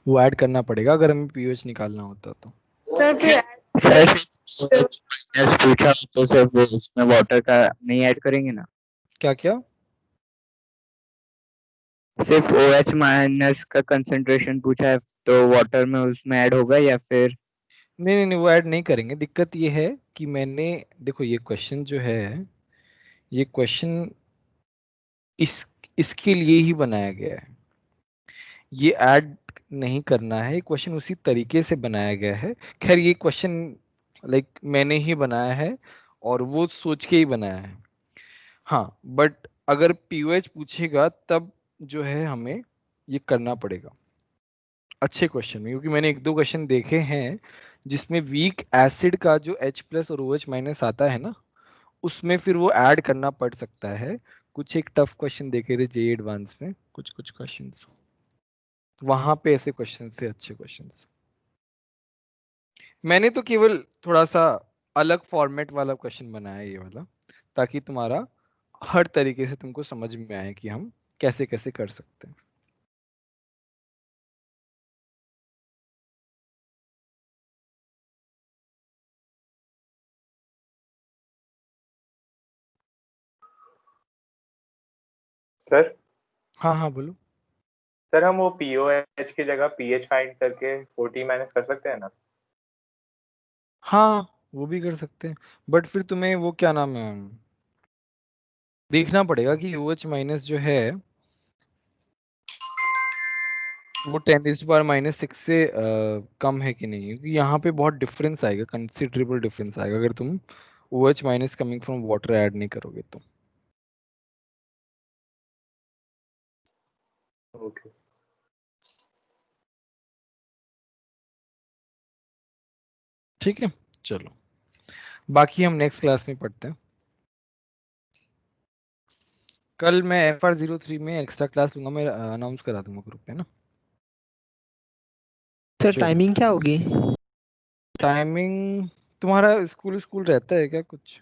S1: वो ऐड करना पड़ेगा अगर हमें POH निकालना होता तो।
S4: सर फिर
S16: सर माइनस पूछा तो सिर्फ उसमें वाटर का नहीं ऐड करेंगे ना?
S1: क्या क्या?
S16: सिर्फ OH माइनस का कंसंट्रेशन पूछा है तो वाटर में उसमें ऐड होगा या फिर?
S1: नहीं नहीं नहीं, वो ऐड नहीं करेंगे। दिक्कत ये है कि मैंने, देखो ये क्वेश्चन जो है, ये क्वेश्चन इसके लिए ही बनाया गया है। ये ऐड नहीं करना है, क्वेश्चन उसी तरीके से बनाया गया है। खैर ये क्वेश्चन लाइक मैंने ही बनाया है और वो सोच के ही बनाया है। हाँ बट अगर POH पूछेगा तब जो है हमें ये करना पड़ेगा अच्छे क्वेश्चन में, क्योंकि मैंने एक दो क्वेश्चन देखे हैं जिसमें वीक एसिड का जो H+ और OH- आता है ना, उसमें फिर वो ऐड करना पड़ सकता है। कुछ एक टफ क्वेश्चन देखे थे JEE एडवांस में, कुछ कुछ क्वेश्चंस वहां पे ऐसे क्वेश्चन थे, अच्छे क्वेश्चंस। मैंने तो केवल थोड़ा सा अलग फॉर्मेट वाला क्वेश्चन बनाया है ये वाला, ताकि तुम्हारा हर तरीके से तुमको समझ में आए कि हम कैसे कैसे कर सकते हैं।
S15: सर
S1: हाँ हाँ बोलो।
S15: सर हम वो POH की जगह pH फाइंड करके 40 माइनस कर सकते हैं ना?
S1: हाँ वो भी कर सकते हैं, बट फिर तुम्हें वो क्या नाम है, देखना पड़ेगा कि OH माइनस जो है वो 10⁻⁻6 से कम है कि नहीं, क्योंकि यहाँ पे बहुत डिफरेंस आएगा, कंसिडरेबल डिफरेंस आएगा अगर तुम OH minus coming from water add नहीं करोगे तो।
S15: ओके।
S1: ठीक है, चलो बाकी हम नेक्स्ट क्लास में पढ़ते हैं। कल मैं FR03 में एक्स्ट्रा क्लास लूंगा, मैं अनाउंस करा दूंगा ग्रुप पे ना।
S5: सर
S1: चलो।
S5: टाइमिंग क्या होगी?
S1: टाइमिंग तुम्हारा स्कूल रहता है क्या कुछ?